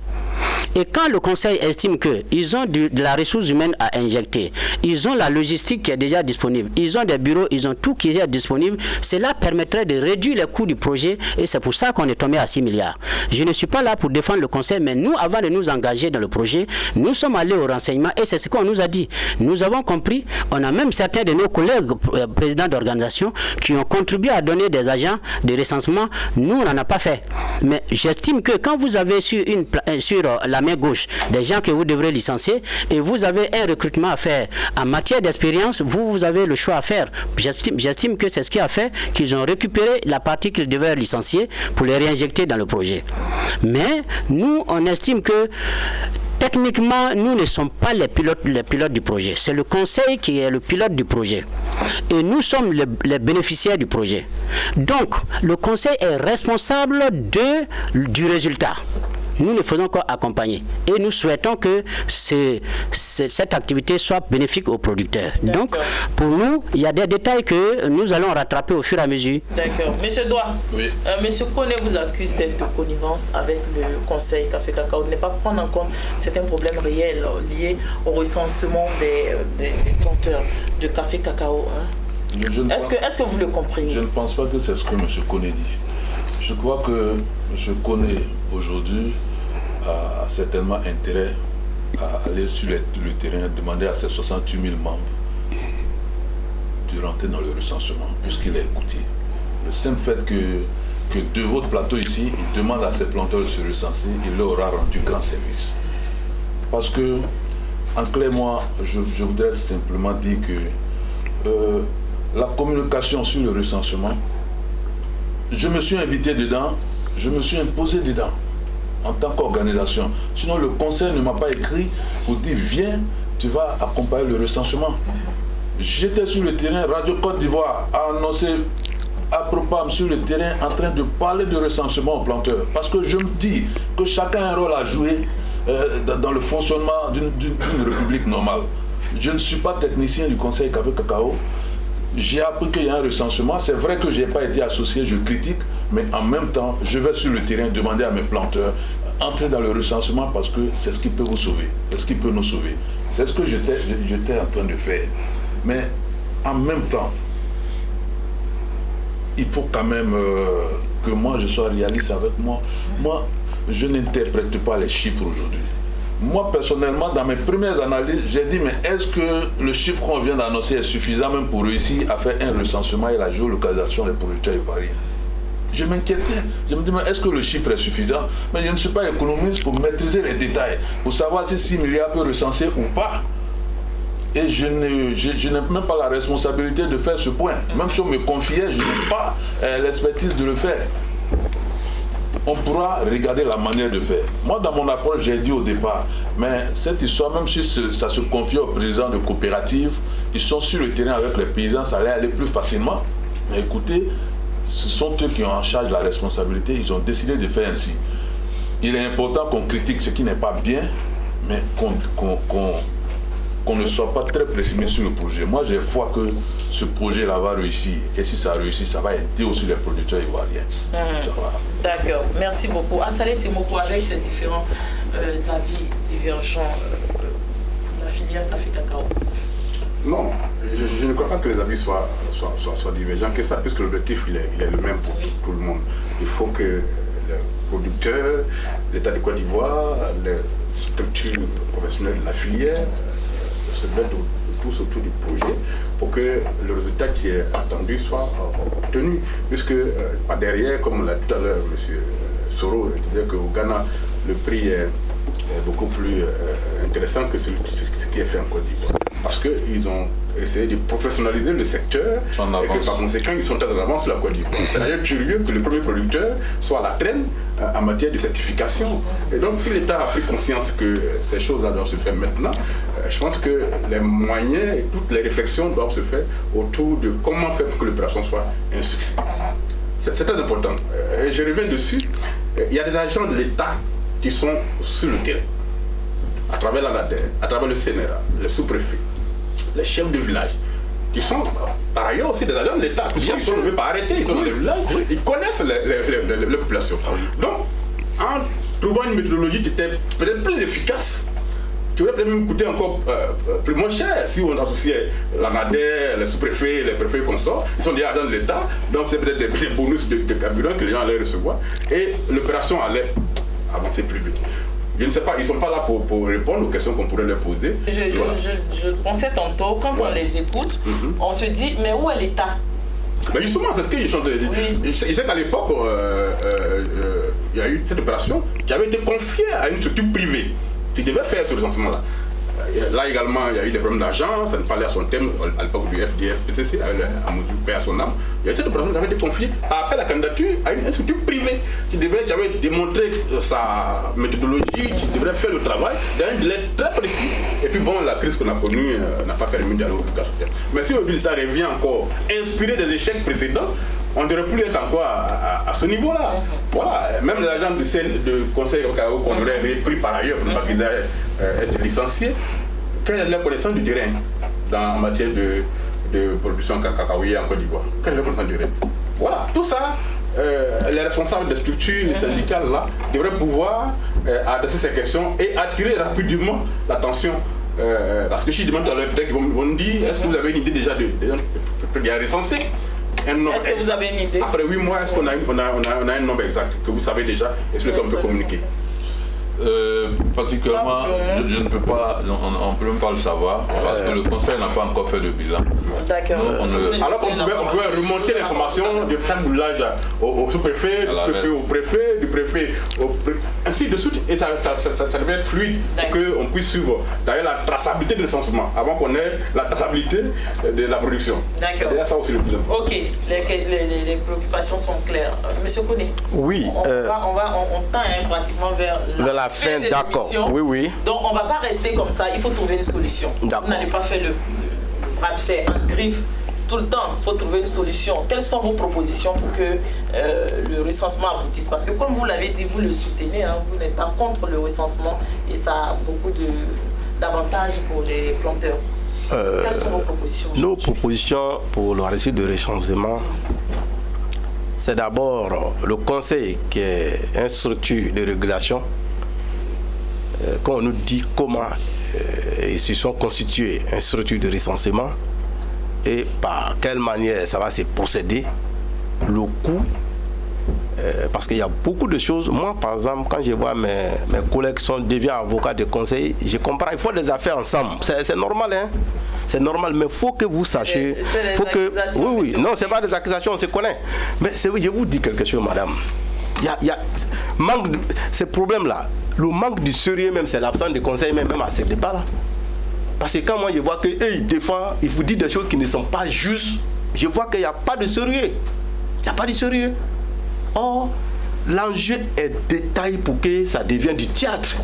Et quand le Conseil estime qu'ils ont de la ressource humaine à injecter, ils ont la logistique qui est déjà disponible, ils ont des bureaux, ils ont tout qui est disponible, cela permettrait de réduire les coûts du projet et c'est pour ça qu'on est tombé à 6 milliards. Je ne suis pas là pour défendre le Conseil, mais nous, avant de nous engager dans le projet, nous sommes allés au renseignement et c'est ce qu'on nous a dit. Nous avons compris, on a même certains de nos collègues présidents d'organisation qui ont contribué à donner des agents de recensement. Nous, on n'en a pas fait. Mais j'estime que quand vous avez sur la main gauche des gens que vous devrez licencier et vous avez un recrutement à faire en matière d'expérience, vous avez le choix à faire. J'estime que c'est ce qui a fait qu'ils ont récupéré la partie qu'ils devaient licencier pour les réinjecter dans le projet. Mais nous, on estime que techniquement, nous ne sommes pas les pilotes du projet. C'est le Conseil qui est le pilote du projet. Et nous sommes les bénéficiaires du projet. Donc, le Conseil est responsable du résultat. nous ne faisons qu'accompagner. Et nous souhaitons que cette activité soit bénéfique aux producteurs. Donc, pour nous, il y a des détails que nous allons rattraper au fur et à mesure. D'accord. Monsieur Doua, oui. Monsieur Kone vous accuse d'être de connivence avec le Conseil Café Cacao, de ne pas prendre en compte certains problèmes réels liés au recensement des planteurs de café cacao. Hein. Est-ce que vous le comprenez? Je ne pense pas que c'est ce que M. Kone dit. Je crois que M. Kone aujourd'hui a certainement intérêt à aller sur le terrain, demander à ses 68 000 membres de rentrer dans le recensement, puisqu'il est écouté. Le simple fait que de votre plateau ici, il demande à ses planteurs de se recenser, il leur aura rendu grand service. Parce que, en clair, moi, je voudrais simplement dire que la communication sur le recensement, je me suis invité dedans, je me suis imposé dedans en tant qu'organisation. Sinon, le conseil ne m'a pas écrit pour dire viens, tu vas accompagner le recensement. J'étais sur le terrain, Radio Côte d'Ivoire a annoncé à Propam sur le terrain en train de parler de recensement aux planteurs. Parce que je me dis que chacun a un rôle à jouer dans le fonctionnement d'une république normale. Je ne suis pas technicien du Conseil Café Cacao. J'ai appris qu'il y a un recensement. C'est vrai que je n'ai pas été associé, je critique, mais en même temps, je vais sur le terrain demander à mes planteurs, entrer dans le recensement parce que c'est ce qui peut vous sauver, c'est ce qui peut nous sauver. C'est ce que j'étais en train de faire. Mais en même temps, il faut quand même que moi je sois réaliste avec moi. Moi, je n'interprète pas les chiffres aujourd'hui. Moi, personnellement, dans mes premières analyses, j'ai dit, mais est-ce que le chiffre qu'on vient d'annoncer est suffisant même pour réussir à faire un recensement et la géolocalisation des producteurs ivoiriens? Je m'inquiétais. Je me dis, mais est-ce que le chiffre est suffisant? Mais je ne suis pas économiste pour maîtriser les détails, pour savoir si 6 milliards peut recenser ou pas. Et je n'ai même pas la responsabilité de faire ce point. Même si on me confiait, je n'ai pas l'expertise de le faire. On pourra regarder la manière de faire. Moi, dans mon approche, j'ai dit au départ, mais cette histoire, même si ça se confie aux présidents de coopératives, ils sont sur le terrain avec les paysans, ça allait aller plus facilement. Mais écoutez, ce sont eux qui ont en charge la responsabilité, ils ont décidé de faire ainsi. Il est important qu'on critique ce qui n'est pas bien, mais qu'on ne soit pas très pessimiste sur le projet. Moi, j'ai foi que ce projet-là va réussir. Et si ça réussit, ça va aider aussi les producteurs ivoiriens. D'accord. Merci beaucoup. Assalé Timoko, avec ces différents avis divergents, la filière café cacao. Non, je ne crois pas que les avis soient divergents que ça, puisque l'objectif il est le même pour tout le monde. Il faut que les producteurs, l'État de Côte d'Ivoire, les structures professionnelles de la filière se mettent tous autour du projet pour que le résultat qui est attendu soit obtenu. Puisque pas derrière, comme l'a tout à l'heure M. Soro disait qu'au Ghana, le prix est beaucoup plus intéressant que ce qui est fait en Côte d'Ivoire. Parce qu'ils ont essayé de professionnaliser le secteur et que par conséquent ils sont en avance sur la Côte d'Ivoire. C'est d'ailleurs curieux que le premier producteur soit à la traîne en matière de certification. Et donc si l'État a pris conscience que ces choses-là doivent se faire maintenant, je pense que les moyens et toutes les réflexions doivent se faire autour de comment faire pour que l'opération soit un succès. C'est très important. Et je reviens dessus. Il y a des agents de l'État qui sont sur le terrain, à travers la NADER, à travers le CNRA, les sous-préfets, les chefs de village, qui sont par ailleurs aussi des agents de l'État, qui sont ne pas arrêter, ils sont dans les villages, ils connaissent les populations. Donc, en trouvant une méthodologie qui était peut-être plus efficace, qui aurait peut-être même coûté encore plus moins cher si on associait la NADER, les sous-préfets, les préfets consorts, ils sont des agents de l'État, donc c'est peut-être des petits bonus de carburant que les gens allaient recevoir, et l'opération allait avancer plus vite. Je ne sais pas, ils ne sont pas là pour répondre aux questions qu'on pourrait leur poser. Je pensais tantôt, quand on les écoute, on se dit, mais où est l'État? Mais justement, c'est ce qu'ils sont. Je sais qu'à l'époque, il y a eu cette opération qui avait été confiée à une structure privée qui devait faire ce recensement-là. Là également, il y a eu des problèmes d'argent, ça ne parlait à son thème à l'époque du FDF-PCC, avec Amadou Père à son âme. Il y a cette opération qui avait des conflits, a appelé la candidature à une structure privée qui avait démontré sa méthodologie, qui devrait faire le travail dans un délai très précis. Et puis bon, la crise qu'on a connue n'a pas permis d'aller au bout. Mais si aujourd'hui l'État revient encore inspiré des échecs précédents, on ne devrait plus être encore à ce niveau-là. Voilà, même les agents de conseil cacao qu'on aurait repris par ailleurs pour ne pas qu'ils aient été licenciés, quelle est la connaissance du terrain en matière de production cacaoyère en Côte d'Ivoire? Quelle est la connaissance du terrain? Voilà, tout ça, les responsables des structures syndicales là devraient pouvoir adresser ces questions et attirer rapidement l'attention. Parce que si je demande à l'heure, peut-être qu'ils vont me dire, est-ce que vous avez une idée déjà de recenser? Est-ce que vous avez une idée? Après 8 mois, est-ce qu'on a un nombre exact que vous savez déjà et sur lequel on peut communiquer? Particulièrement, je ne peux pas, on ne peut même pas le savoir parce que le conseil n'a pas encore fait de bilan. D'accord. Alors qu'on pouvait remonter l'information de taboulage au sous-préfet, du sous-préfet au préfet, du préfet au préfet, ainsi de suite. Et ça devait être fluide pour qu'on puisse suivre d'ailleurs la traçabilité du recensement avant qu'on ait la traçabilité de la production. D'accord. Et là, ça aussi le plus important. Ok, les préoccupations sont claires. Monsieur Koné, oui, on tend pratiquement vers la fin, d'accord. Oui. Donc on ne va pas rester comme ça, il faut trouver une solution. Vous n'allez pas faire le bras de fer en griffe tout le temps, il faut trouver une solution. Quelles sont vos propositions pour que le recensement aboutisse? Parce que comme vous l'avez dit, vous le soutenez, hein, vous n'êtes pas contre le recensement et ça a beaucoup d'avantages pour les planteurs. Quelles sont vos propositions? Nos propositions pour le réussite de recensement, c'est d'abord le conseil qui est une structure de régulation. Quand on nous dit comment ils se sont constitués une structure de recensement et par quelle manière ça va se procéder, le coût, parce qu'il y a beaucoup de choses. Moi, par exemple, quand je vois mes collègues sont devenus avocats de conseil, je comprends, il faut des affaires ensemble. C'est normal, hein? C'est normal, mais il faut que vous sachiez. Oui, non, ce n'est pas des accusations, on se connaît. Mais je vous dis quelque chose, madame. Il y a manque de, ces problèmes-là. Le manque du sérieux même, c'est l'absence de conseil même à ce débat-là. Parce que quand moi je vois qu'ils défendent, il vous dit des choses qui ne sont pas justes, je vois qu'il n'y a pas de sérieux. Il n'y a pas de sérieux. Or, l'enjeu est détaillé pour que ça devienne du théâtre.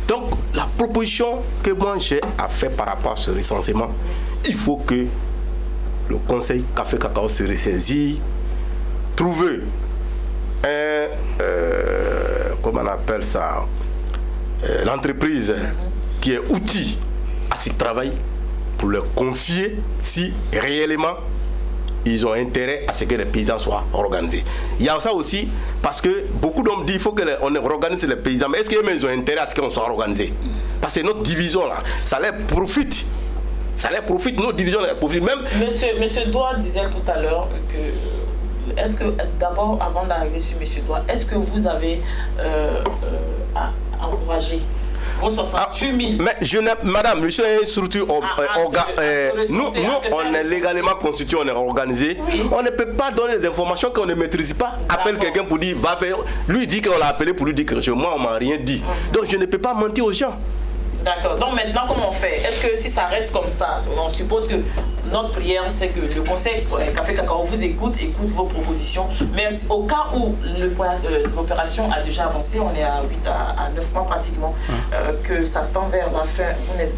Donc, la proposition que moi j'ai à faire par rapport à ce recensement, il faut que le conseil Café Cacao se ressaisit, trouver comment on appelle ça, l'entreprise qui est outil à ce travail pour leur confier si réellement ils ont intérêt à ce que les paysans soient organisés. Il y a ça aussi parce que beaucoup d'hommes disent qu'il faut qu'on organise les paysans, mais est-ce qu'ils ont intérêt à ce qu'on soit organisés? Parce que notre division là, ça leur profite. Ça leur profite, nos divisions leur profitent même. Monsieur Doua disait tout à l'heure que est-ce que, d'abord, avant d'arriver sur M. Doua, est-ce que vous avez encouragé vos 68 000 mais madame, monsieur est une structure nous, on est légalement constitué, on est organisé. Oui. On ne peut pas donner des informations qu'on ne maîtrise pas. Appelle quelqu'un pour dire, va faire. Lui dit qu'on l'a appelé pour lui dire quelque chose. Moi, on ne m'a rien dit. Donc, je ne peux pas mentir aux gens. D'accord. Donc maintenant, comment on fait? Est-ce que si ça reste comme ça, on suppose que notre prière, c'est que le conseil Café Cacao vous écoute vos propositions. Mais au cas où l'opération a déjà avancé, on est à 8 à 9 mois pratiquement, que ça tend vers la fin,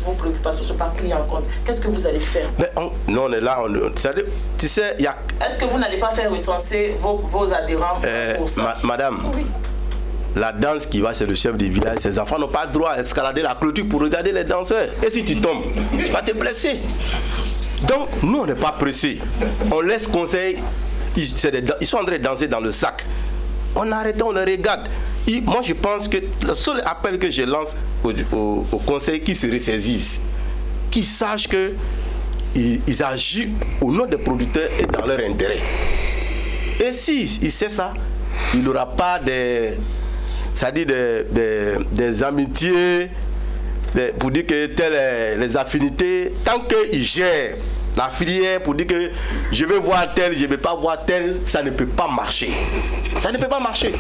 vos préoccupations ne sont pas prises en compte. Qu'est-ce que vous allez faire? Mais non, on est là. Tu sais, il y a... Est-ce que vous n'allez pas faire recenser vos adhérents pour ça? Madame, oui. La danse qui va, c'est le chef du village. Ces enfants n'ont pas le droit à escalader la clôture pour regarder les danseurs. Et si tu tombes, tu vas te blesser. Donc, nous, on n'est pas pressés. On laisse conseil. Ils sont en train de danser dans le sac. On arrête, on les regarde. Moi, je pense que le seul appel que je lance au conseil, qui se ressaisissent, qui sachent qu'ils agissent au nom des producteurs et dans leur intérêt. Et s'ils savent ça, il n'aura pas c'est-à-dire des amitiés, pour dire que telles les affinités, tant qu'ils gèrent la filière pour dire que je vais voir tel, je ne vais pas voir tel, ça ne peut pas marcher. Ça ne peut pas marcher.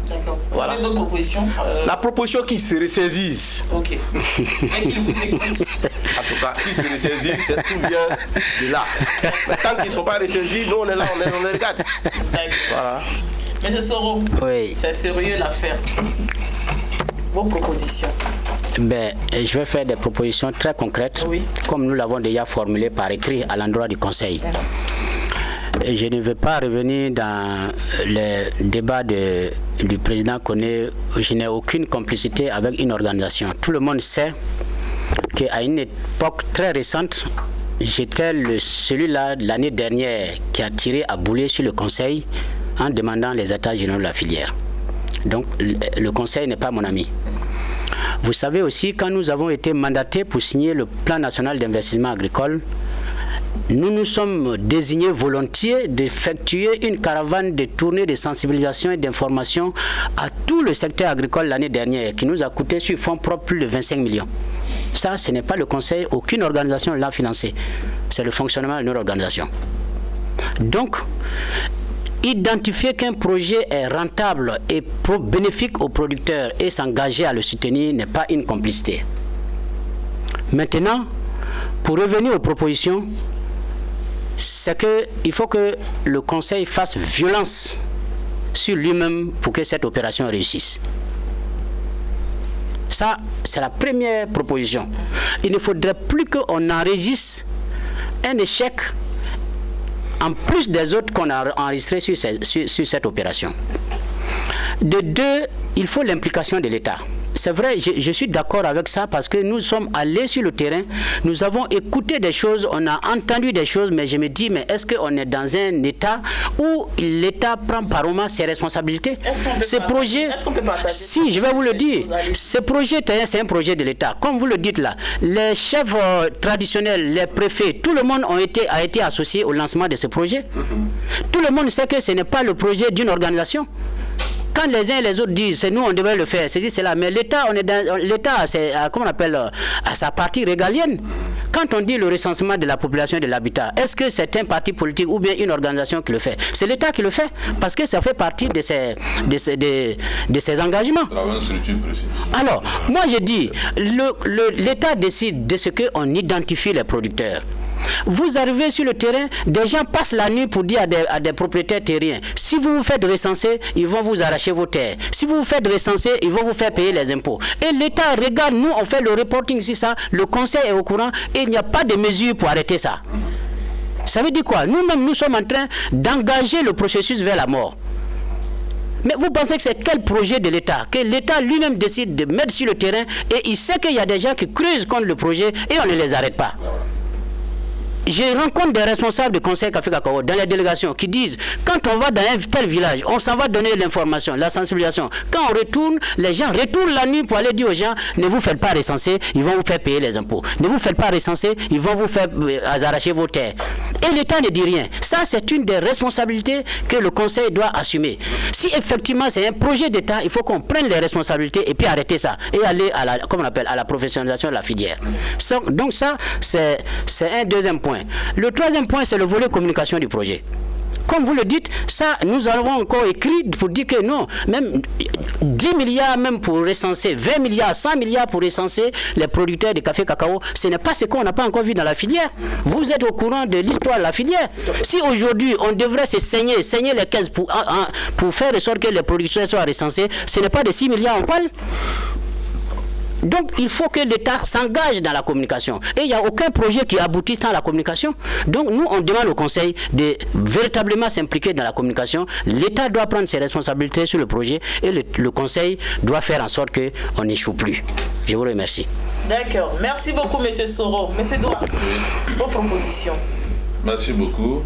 D'accord. Voilà. Vous avez d'autres propositions La proposition qui se ressaisisse. Ok. Et qui vous écoute. En tout cas, s'ils se ressaisissent, tout vient de là. Mais tant qu'ils ne sont pas ressaisis, nous on est là, on les regarde. D'accord. Voilà. Monsieur Soro, Oui. c'est sérieux l'affaire. Vos propositions. Ben, je vais faire des propositions très concrètes, Oui. comme nous l'avons déjà formulé par écrit à l'endroit du Conseil. Et je ne veux pas revenir dans le débat du président Koné. Je n'ai aucune complicité avec une organisation. Tout le monde sait qu'à une époque très récente, j'étais celui-là l'année dernière qui a tiré à boulet sur le Conseil en demandant les états généraux de la filière. Donc le Conseil n'est pas mon ami. Vous savez aussi, quand nous avons été mandatés pour signer le plan national d'investissement agricole, nous nous sommes désignés volontiers d'effectuer une caravane de tournées de sensibilisation et d'information à tout le secteur agricole l'année dernière, qui nous a coûté sur fonds propres plus de 25 millions. Ça, ce n'est pas le Conseil, aucune organisation l'a financé. C'est le fonctionnement de notre organisation. Donc, identifier qu'un projet est rentable et bénéfique aux producteurs et s'engager à le soutenir n'est pas une complicité. Maintenant, pour revenir aux propositions, c'est qu'il faut que le Conseil fasse violence sur lui-même pour que cette opération réussisse. Ça, c'est la première proposition. Il ne faudrait plus qu'on enregistre un échec en plus des autres qu'on a enregistrés sur cette opération. De deux, il faut l'implication de l'État. C'est vrai, je suis d'accord avec ça parce que nous sommes allés sur le terrain, nous avons écouté des choses, on a entendu des choses, mais je me dis, mais est-ce qu'on est dans un état où l'État prend par moment ses responsabilités? Ces projets, si, je vais vous le dire, ce projet, c'est un projet de l'État. Comme vous le dites là, les chefs traditionnels, les préfets, tout le monde a été associé au lancement de ce projet. Tout le monde sait que ce n'est pas le projet d'une organisation. Quand les uns et les autres disent, c'est nous, on devrait le faire, c'est là. Mais l'État, l'État, c'est, comment on appelle, à sa partie régalienne. Quand on dit le recensement de la population et de l'habitat, est-ce que c'est un parti politique ou bien une organisation qui le fait? C'est l'État qui le fait, parce que ça fait partie de ses engagements. Alors, moi je dis, l'État décide de ce qu'on identifie les producteurs. Vous arrivez sur le terrain, des gens passent la nuit pour dire à des propriétaires terriens, si vous vous faites recenser, ils vont vous arracher vos terres. Si vous vous faites recenser, ils vont vous faire payer les impôts. Et l'État regarde, nous on fait le reporting ici, ça, le Conseil est au courant et il n'y a pas de mesures pour arrêter ça. Ça veut dire quoi? Nous-mêmes, nous sommes en train d'engager le processus vers la mort. Mais vous pensez que c'est quel projet de l'État? Que l'État lui-même décide de mettre sur le terrain et il sait qu'il y a des gens qui creusent contre le projet et on ne les arrête pas. Je rencontre des responsables du Conseil Café Cacao dans les délégations qui disent, quand on va dans un tel village, on s'en va donner l'information, la sensibilisation. Quand on retourne, les gens retournent la nuit pour aller dire aux gens, ne vous faites pas recenser, ils vont vous faire payer les impôts. Ne vous faites pas recenser, ils vont vous faire arracher vos terres. Et l'État ne dit rien. Ça, c'est une des responsabilités que le Conseil doit assumer. Si effectivement c'est un projet d'État, il faut qu'on prenne les responsabilités et puis arrêter ça. Et aller à la, comment on appelle, à la professionnalisation de la filière. Donc ça, c'est un deuxième point. Le troisième point, c'est le volet communication du projet. Comme vous le dites, ça, nous avons encore écrit pour dire que non, même 10 milliards même pour recenser, 20 milliards, 100 milliards pour recenser les producteurs de café cacao, ce n'est pas ce qu'on n'a pas encore vu dans la filière. Vous êtes au courant de l'histoire de la filière. Si aujourd'hui, on devrait se saigner les caisses pour faire en sorte que les producteurs soient recensés, ce n'est pas de 6 milliards on parle. Donc, il faut que l'État s'engage dans la communication. Et il n'y a aucun projet qui aboutit sans la communication. Donc, nous, on demande au Conseil de véritablement s'impliquer dans la communication. L'État doit prendre ses responsabilités sur le projet et le Conseil doit faire en sorte qu'on n'échoue plus. Je vous remercie. D'accord. Merci beaucoup, M. Soro. M. Doua, vos propositions. Merci beaucoup.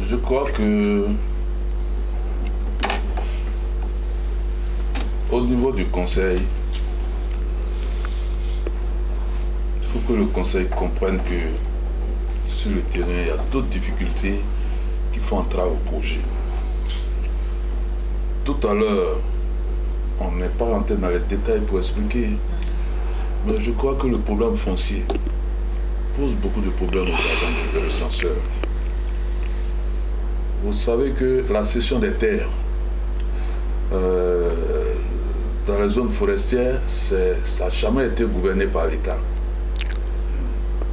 Je crois que au niveau du Conseil, il faut que le Conseil comprenne que sur le terrain, il y a d'autres difficultés qui font entrave au projet. Tout à l'heure, on n'est pas rentré dans les détails pour expliquer, mais je crois que le problème foncier pose beaucoup de problèmes aux agents de recenseurs. Vous savez que la cession des terres dans les zones forestières, ça n'a jamais été gouverné par l'État.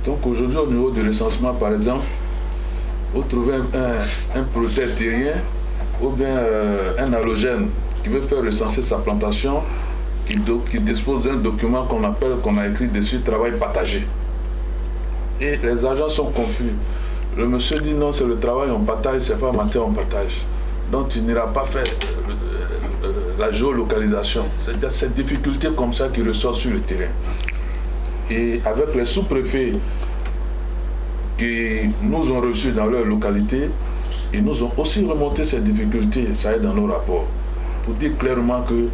Donc aujourd'hui, au niveau du recensement, par exemple, vous trouvez un producteur terrien ou bien un allogène qui veut faire recenser sa plantation, qui dispose d'un document qu'on a écrit dessus, travail partagé. Et les agents sont confus. Le monsieur dit non, c'est le travail en partage, c'est pas matière en partage. Donc tu n'iras pas faire la géolocalisation. C'est cette difficulté comme ça qui ressort sur le terrain. Et avec les sous-préfets qui nous ont reçus dans leur localité, ils nous ont aussi remonté ces difficultés, ça est dans nos rapports, pour dire clairement que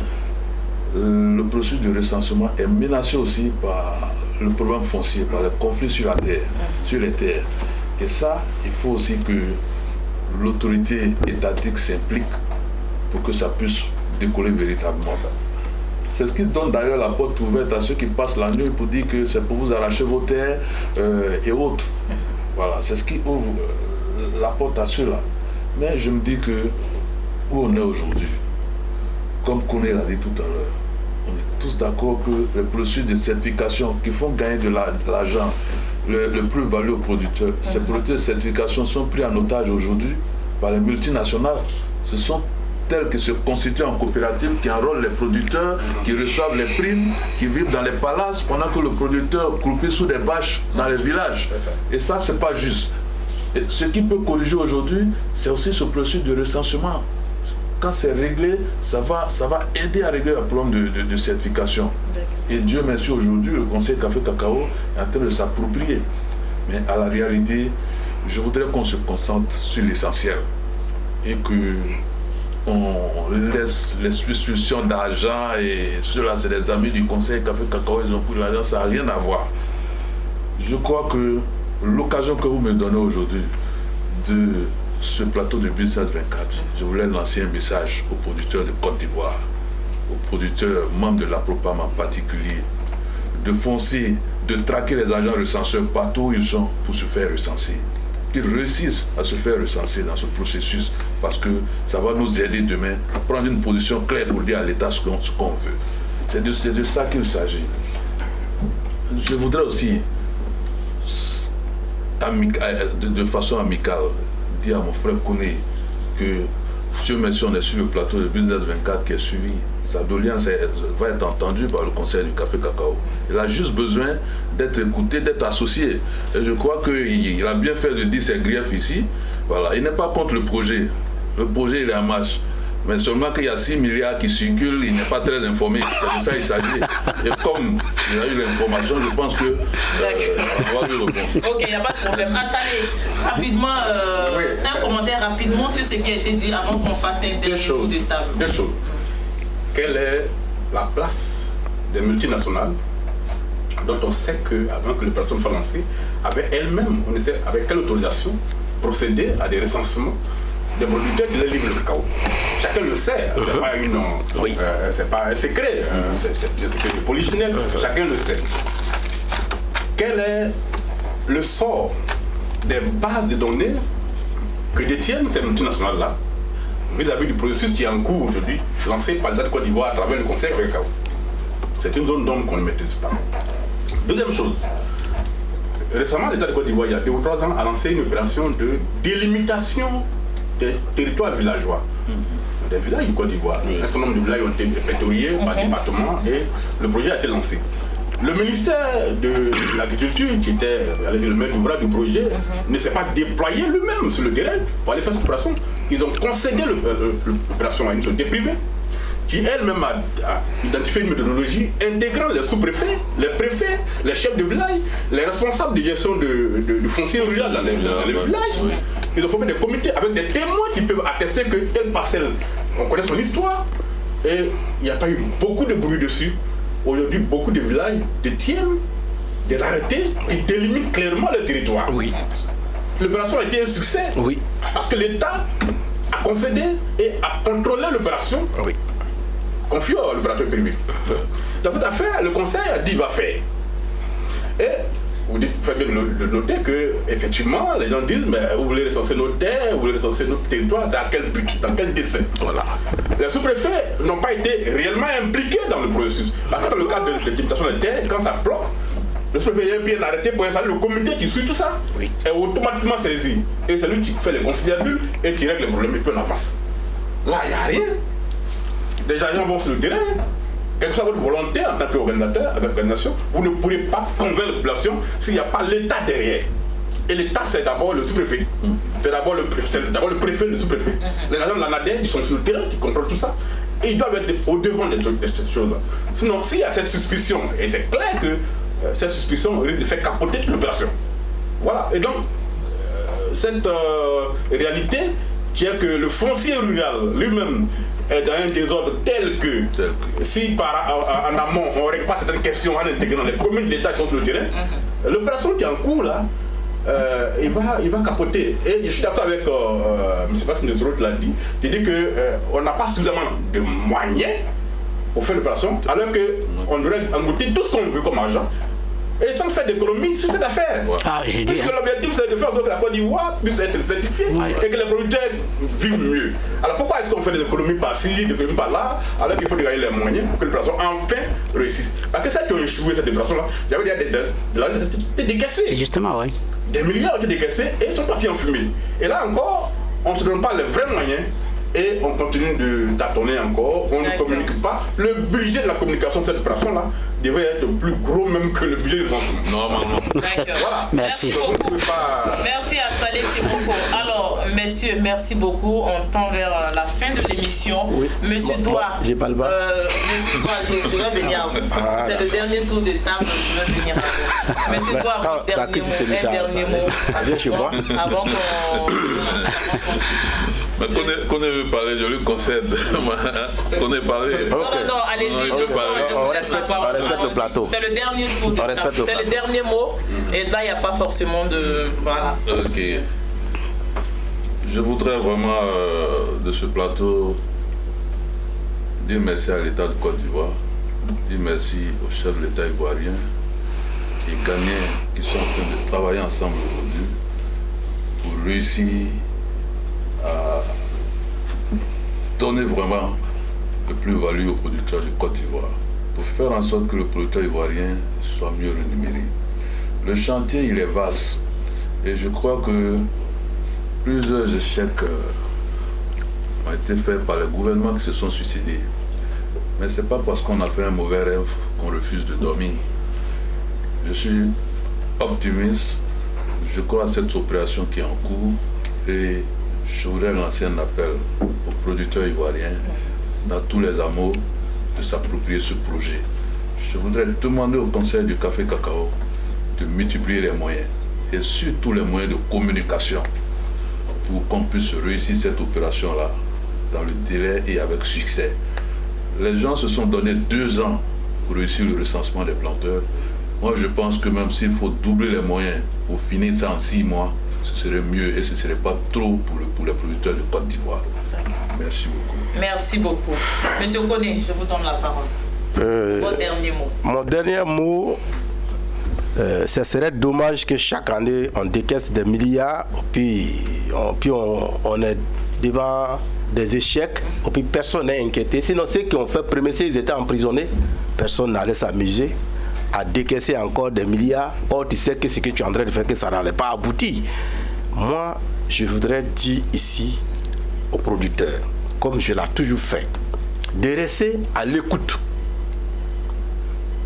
le processus de recensement est menacé aussi par le problème foncier, par les conflits sur la terre, sur les terres. Et ça, il faut aussi que l'autorité étatique s'implique pour que ça puisse décoller véritablement ça. C'est ce qui donne d'ailleurs la porte ouverte à ceux qui passent la nuit pour dire que c'est pour vous arracher vos terres et autres. Voilà, c'est ce qui ouvre la porte à ceux-là. Mais je me dis que où on est aujourd'hui, comme Kouné l'a dit tout à l'heure, on est tous d'accord que les processus de certification qui font gagner de l'argent, le plus-value aux producteurs, ces processus de certification sont pris en otage aujourd'hui par les multinationales. Ce sont telles qui se constituent en coopérative, qui enrôlent les producteurs, qui reçoivent les primes, qui vivent dans les palaces pendant que le producteur croupit sous des bâches dans les villages. Et ça, c'est pas juste. Et ce qui peut corriger aujourd'hui, c'est aussi ce processus de recensement. Quand c'est réglé, ça va aider à régler le problème de certification. Et Dieu merci, aujourd'hui, le Conseil Café Cacao est en train de s'approprier. Mais à la réalité, je voudrais qu'on se concentre sur l'essentiel et que on laisse les suspicions d'argent, et ceux-là, c'est des amis du Conseil Café Cacao, ils ont pris l'argent, ça n'a rien à voir. Je crois que l'occasion que vous me donnez aujourd'hui de ce plateau de Business 24, je voulais lancer un message aux producteurs de Côte d'Ivoire, aux producteurs membres de l'APROPAM en particulier, de foncer, de traquer les agents recenseurs partout où ils sont pour se faire recenser. Qu'ils réussissent à se faire recenser dans ce processus, parce que ça va nous aider demain à prendre une position claire pour dire à l'État ce qu'on veut. C'est de ça qu'il s'agit. Je voudrais aussi, de façon amicale, dire à mon frère Kouné que Dieu merci, on est sur le plateau de Business 24 qui est suivi. Sa doléance va être entendue par le Conseil du Café Cacao. Il a juste besoin d'être écouté, d'être associé. Et je crois qu'il a bien fait de dire ses griefs ici. Voilà. Il n'est pas contre le projet. Le projet, il est en marche. Mais seulement qu'il y a 6 milliards qui circulent, il n'est pas très informé. C'est de ça qu'il s'agit. Et comme il a eu l'information, je pense que on va lui répondre. Ok, il n'y a pas de problème. Assalé, rapidement, un commentaire rapidement sur ce qui a été dit avant qu'on fasse un dernier tour de table. Deux choses. Quelle est la place des multinationales dont on sait qu'avant que l'opération soit lancée, avait elle-même, on essaie avec quelle autorisation, procéder à des recensements des producteurs qui les livrent le cacao. Chacun le sait, c'est pas un secret, c'est un secret polichinelle, chacun le sait. Quel est le sort des bases de données que détiennent ces multinationales-là vis-à-vis du processus qui est en cours aujourd'hui, lancé par l'État de Côte d'Ivoire à travers le Conseil cacao? C'est une zone d'ombre qu'on ne maîtrise pas. Deuxième chose, récemment l'État de Côte d'Ivoire, il y a 2 ou 3 ans, a lancé une opération de délimitation des territoires villageois. Des villages du Côte d'Ivoire. Un certain nombre de villages ont été répertoriés par département et le projet a été lancé. Le ministère de l'Agriculture, qui était le maître d'ouvrage du projet, ne s'est pas déployé lui-même sur le terrain pour aller faire cette opération. Ils ont concédé l'opération à une société privée qui elle-même a identifié une méthodologie intégrant les sous-préfets, les préfets, les chefs de village, les responsables de gestion du foncier rural dans les villages. Ils ont formé des comités avec des témoins qui peuvent attester que telle parcelle, on connaît son histoire, et il n'y a pas eu beaucoup de bruit dessus. Aujourd'hui, beaucoup de villages détiennent des arrêtés qui délimitent clairement le territoire. Oui. L'opération a été un succès. Oui. Parce que l'État a concédé et a contrôlé l'opération. Oui. Confié à l'opérateur privé. Dans cette affaire, le Conseil a dit va faire. Et vous faites bien de noter que, effectivement, les gens disent, mais vous voulez recenser nos terres, vous voulez recenser notre territoire, c'est à quel but, dans quel dessein? Voilà. Les sous-préfets n'ont pas été réellement impliqués dans le processus. Parce que dans le cadre de limitation des terres, quand ça bloque, le sous-préfet est bien arrêté pour installer le comité qui suit tout ça, est automatiquement saisi. Et c'est lui qui fait les conciliabules et qui règle les problèmes et puis on avance. Là, il n'y a rien. Les gens vont sur le terrain. Quelle que soit votre volonté en tant qu'organisateur, avec l'organisation, vous ne pourrez pas convaincre la population s'il n'y a pas l'État derrière. Et l'État, c'est d'abord le sous-préfet. C'est d'abord le préfet, le sous-préfet. Les agents de la NADER, ils sont sur le terrain, qui contrôlent tout ça. Et ils doivent être au devant de ces choses-là. Sinon, s'il y a cette suspicion, et c'est clair que cette suspicion risque de faire capoter toute l'opération. Voilà. Et donc, cette réalité tient que le foncier rural lui-même est dans un désordre tel que si en amont on ne règle pas certaines questions en intégrant les communes de l'État qui sont sur le terrain, l'opération qui est en cours là, il va capoter. Et je suis d'accord avec M. Pascal qui l'a dit, il dit qu'on n'a pas suffisamment de moyens pour faire l'opération, alors qu'on devrait engloutir tout ce qu'on veut comme argent. Et sans faire d'économie sur cette affaire. Puisque l'objectif c'est de faire en sorte que la Côte d'Ivoire puisse être certifiée et que les producteurs vivent mieux. Alors pourquoi est-ce qu'on fait des économies par-ci, des économies par-là, alors qu'il faut gagner les moyens pour que l'opération enfin réussisse? Parce que ça qui a échoué cette opération-là, il y avait des décaissés. Justement, oui. Des milliards ont été décaissés et ils sont partis en fumée. Et là encore, on ne se donne pas les vrais moyens. Et on continue de tâtonner encore, on ne communique pas. Le budget de la communication de cette opération-là devrait être plus gros même que le budget de l'ensemble. Normalement. Voilà. Merci. Merci à Saleh Timoko. Alors, messieurs, merci beaucoup. On tend vers la fin de l'émission. Oui. Monsieur Doua, j'ai pas le bas. Monsieur Doua, je vais venir à vous. C'est le dernier tour de table, je vais venir à vous. Monsieur Doua, un dernier mot. Viens chez moi. Avant qu'on... Mais qu'on ait parlé, je lui concède. Qu'on ait parlé. Non, allez-y. On respecte le plateau. C'est le dernier tour de table. C'est le dernier mot. Et là, il n'y a pas forcément de... Voilà. Ok. Je voudrais vraiment, de ce plateau, dire merci à l'État de Côte d'Ivoire, dire merci au chef de l'État ivoirien et Ghanéens qui sont en train de travailler ensemble aujourd'hui pour réussir à donner vraiment de plus-value aux producteurs de Côte d'Ivoire, pour faire en sorte que le producteur ivoirien soit mieux rémunéré. Le chantier, il est vaste, et je crois que plusieurs échecs ont été faits par les gouvernements qui se sont suicidés. Mais ce n'est pas parce qu'on a fait un mauvais rêve qu'on refuse de dormir. Je suis optimiste, je crois à cette opération qui est en cours, et je voudrais lancer un appel aux producteurs ivoiriens dans tous les hameaux de s'approprier ce projet. Je voudrais demander au Conseil du Café Cacao de multiplier les moyens et surtout les moyens de communication pour qu'on puisse réussir cette opération-là dans le délai et avec succès. Les gens se sont donné 2 ans pour réussir le recensement des planteurs. Moi, je pense que même s'il faut doubler les moyens pour finir ça en 6 mois, ce serait mieux et ce ne serait pas trop pour les producteurs de Côte d'Ivoire. Merci beaucoup. Merci beaucoup. Monsieur Koné, je vous donne la parole. Votre dernier mot. Mon dernier mot, ce serait dommage que chaque année on décaisse des milliards, puis on est devant des échecs, et puis personne n'est inquiété. Sinon, ceux qui ont fait premier, ils étaient emprisonnés, personne n'allait s'amuser à décaisser encore des milliards. Or, tu sais que ce que tu es en train de faire, que ça n'allait pas aboutir. Moi, je voudrais dire ici aux producteurs, comme je l'ai toujours fait, de rester à l'écoute.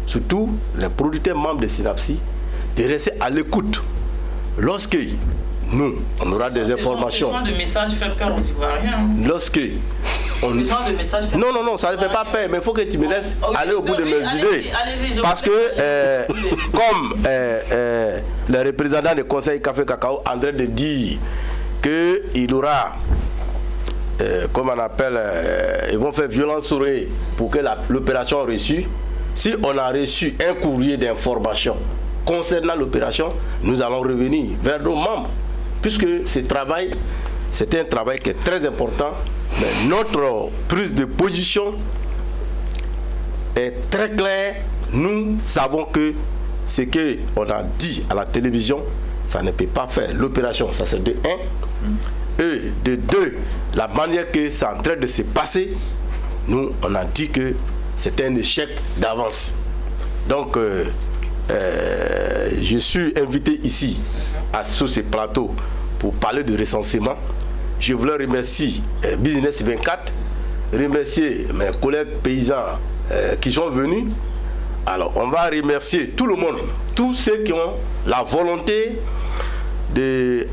Surtout les producteurs membres de Synapsi, de rester à l'écoute. Lorsque nous, on aura des informations. Ce genre de message fait peur aux Ivoiriens. Lorsque ce genre de message fait peur. Non, ça ne fait pas peur, mais il faut que tu me laisses aller au bout de mes idées. Parce que, comme le représentant du Conseil Café Cacao est en train de dire qu'il aura, comme on appelle, ils vont faire violence sur eux pour que l'opération reçue. Si on a reçu un courrier d'information concernant l'opération, nous allons revenir vers nos membres. Puisque ce travail, c'est un travail qui est très important. Mais notre prise de position est très claire. Nous savons que ce qu'on a dit à la télévision, ça ne peut pas faire. L'opération, ça c'est de 1. Et de 2, la manière que c'est en train de se passer, nous, on a dit que c'est un échec d'avance. Donc, je suis invité ici, sur ce plateau, pour parler de recensement. Je voulais remercier Business 24, remercier mes collègues paysans qui sont venus. Alors, on va remercier tout le monde, tous ceux qui ont la volonté de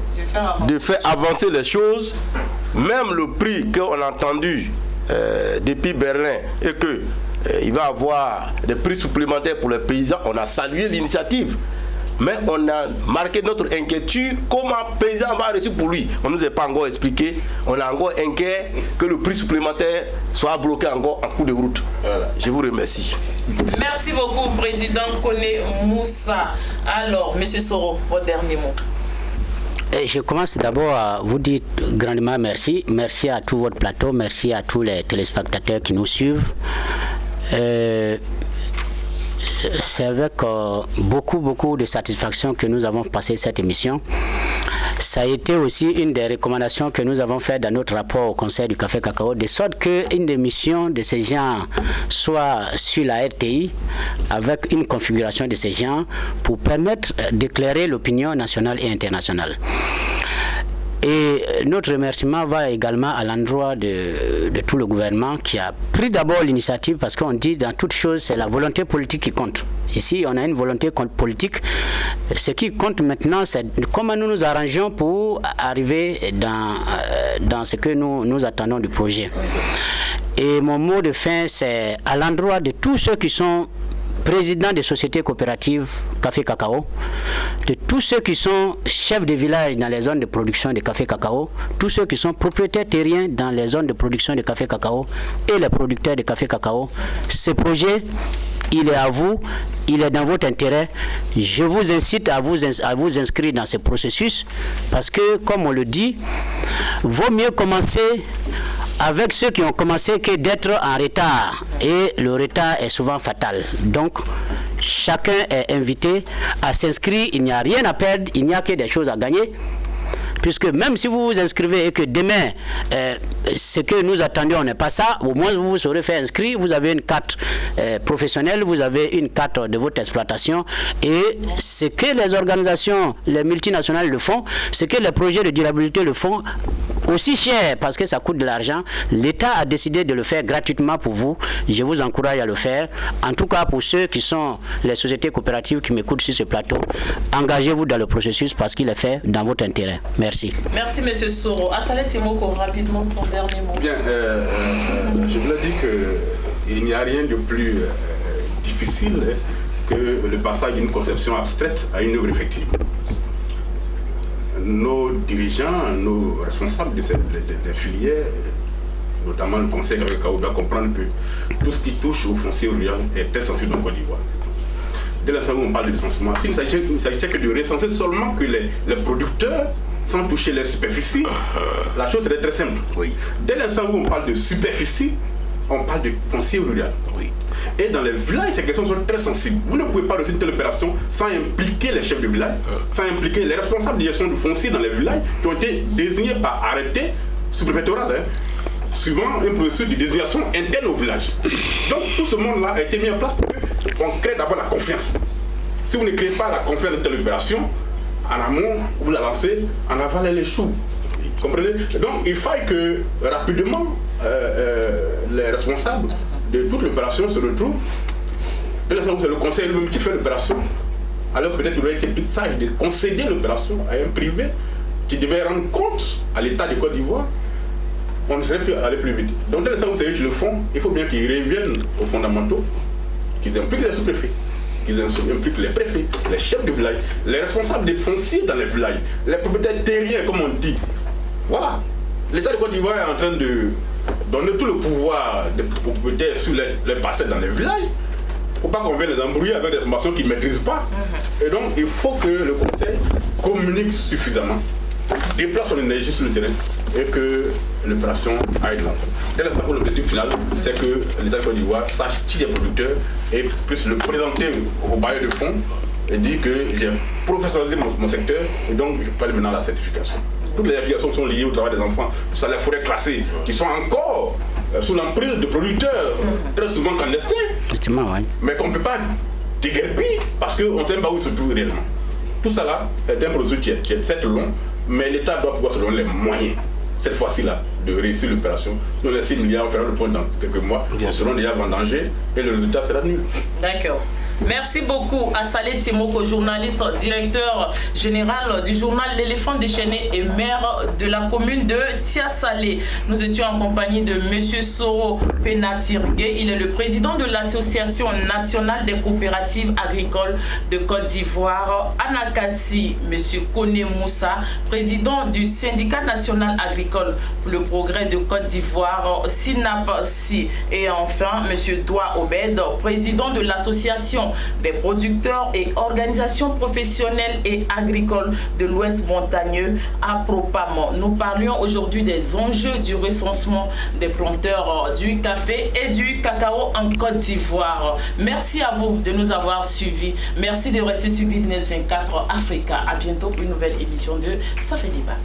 faire avancer les choses. Même le prix qu'on a entendu depuis Berlin et que il va y avoir des prix supplémentaires pour les paysans, on a salué l'initiative. Mais on a marqué notre inquiétude, comment un paysan va réussir pour lui. On ne nous a pas encore expliqué. On est encore inquiet que le prix supplémentaire soit bloqué encore en cours de route. Voilà. Je vous remercie. Merci beaucoup, Président Koné Moussa. Alors, M. Soro, votre dernier mot. Je commence d'abord à vous dire grandement merci. Merci à tout votre plateau, merci à tous les téléspectateurs qui nous suivent. C'est avec beaucoup de satisfaction que nous avons passé cette émission. Ça a été aussi une des recommandations que nous avons faites dans notre rapport au Conseil du Café Cacao, de sorte qu'une des missions de ces gens soit sur la RTI, avec une configuration de ces gens pour permettre d'éclairer l'opinion nationale et internationale. Et notre remerciement va également à l'endroit de tout le gouvernement qui a pris d'abord l'initiative, parce qu'on dit dans toute chose c'est la volonté politique qui compte. Ici on a une volonté politique. Ce qui compte maintenant c'est comment nous nous arrangeons pour arriver dans ce que nous attendons du projet. Et mon mot de fin c'est à l'endroit de tous ceux qui sont président des sociétés coopératives Café Cacao, de tous ceux qui sont chefs de village dans les zones de production de café cacao, tous ceux qui sont propriétaires terriens dans les zones de production de café cacao et les producteurs de café cacao. Ce projet, il est à vous, il est dans votre intérêt. Je vous incite à vous inscrire dans ce processus parce que, comme on le dit, vaut mieux commencer avec ceux qui ont commencé que d'être en retard. Et le retard est souvent fatal. Donc, chacun est invité à s'inscrire. Il n'y a rien à perdre, il n'y a que des choses à gagner. Puisque même si vous vous inscrivez et que demain, ce que nous attendions n'est pas ça, au moins vous vous serez fait inscrire, vous avez une carte professionnelle, vous avez une carte de votre exploitation. Et ce que les organisations, les multinationales le font, ce que les projets de durabilité le font, aussi cher parce que ça coûte de l'argent, l'État a décidé de le faire gratuitement pour vous. Je vous encourage à le faire. En tout cas, pour ceux qui sont les sociétés coopératives qui m'écoutent sur ce plateau, engagez-vous dans le processus parce qu'il est fait dans votre intérêt. Merci. Merci, M. Soro. Assalet Timoko, rapidement, ton dernier mot. Bien, je voulais dire qu'il n'y a rien de plus difficile que le passage d'une conception abstraite à une œuvre effective. Nos dirigeants, nos responsables des filières, notamment le Conseil Café Cacao, doivent comprendre que tout ce qui touche au foncier rural est très sensible en Côte d'Ivoire. Dès l'instant où on parle de recensement, s'il ne s'agissait que de recenser seulement que les producteurs sans toucher leur superficie, la chose serait très simple. Oui. Dès l'instant où on parle de superficie, on parle de foncier rural. Oui. Et dans les villages, ces questions sont très sensibles. Vous ne pouvez pas réussir une telle opération sans impliquer les chefs de village, sans impliquer les responsables de gestion du foncier dans les villages qui ont été désignés par arrêté sous-préfectoral, suivant une procédure de désignation interne au village. Donc tout ce monde-là a été mis en place pour qu'on crée d'abord la confiance. Si vous ne créez pas la confiance de telle opération, en amont, vous la lancez, en aval, elle échoue. Comprenez? Donc il faut que rapidement les responsables de toute l'opération se retrouvent. Et là, c'est le conseil lui-même qui fait l'opération. Alors peut-être qu'il aurait été plus sage de concéder l'opération à un privé qui devait rendre compte à l'État de Côte d'Ivoire. On ne serait plus aller plus vite. Donc dès l'instant où c'est eux qui le font, il faut bien qu'ils reviennent aux fondamentaux, qu'ils impliquent les sous-préfets, qu'ils impliquent les préfets, les chefs de village, les responsables des fonciers dans les villages, les propriétaires terriens comme on dit. Voilà. L'État de Côte d'Ivoire est en train de donner tout le pouvoir des propriétaires sur les parcelles dans les villages. Il ne faut pas qu'on vienne les embrouiller avec des informations qu'ils ne maîtrisent pas. Et donc il faut que le Conseil communique suffisamment, déplace son énergie sur le terrain et que l'opération aille de l'avant. Dès l'instant où l'objectif final, c'est que l'État de Côte d'Ivoire sache qui est producteur et puisse le présenter aux bailleurs de fonds dit que j'ai professionnalisé mon secteur et donc je peux aller maintenant à la certification. Toutes les applications sont liées au travail des enfants, tout ça, les forêts classées, qui sont encore sous l'emprise de producteurs, très souvent clandestins, mais qu'on ne peut pas déguerpir parce qu'on ne sait pas où ils se trouvent réellement. Tout ça là est un processus qui est certes long, mais l'État doit pouvoir se donner les moyens, cette fois-ci là, de réussir l'opération. Nous, les 6 milliards, on fera le point dans quelques mois, ils seront déjà vendangés et le résultat sera nul. D'accord. Merci beaucoup à Saleh Timoko, journaliste, directeur général du journal L'éléphant déchaîné et maire de la commune de Tia-Salé. Nous étions en compagnie de M. Soro Penatirgue. Il est le président de l'Association nationale des coopératives agricoles de Côte d'Ivoire. Anakassi, M. Kone Moussa, président du syndicat national agricole pour le progrès de Côte d'Ivoire, SINAPSI. Et enfin, M. Doua Obed, président de l'association des producteurs et organisations professionnelles et agricoles de l'Ouest montagneux à Propam. Nous parlions aujourd'hui des enjeux du recensement des planteurs du café et du cacao en Côte d'Ivoire. Merci à vous de nous avoir suivis. Merci de rester sur Business 24 Africa. À bientôt pour une nouvelle émission de Ça fait débat.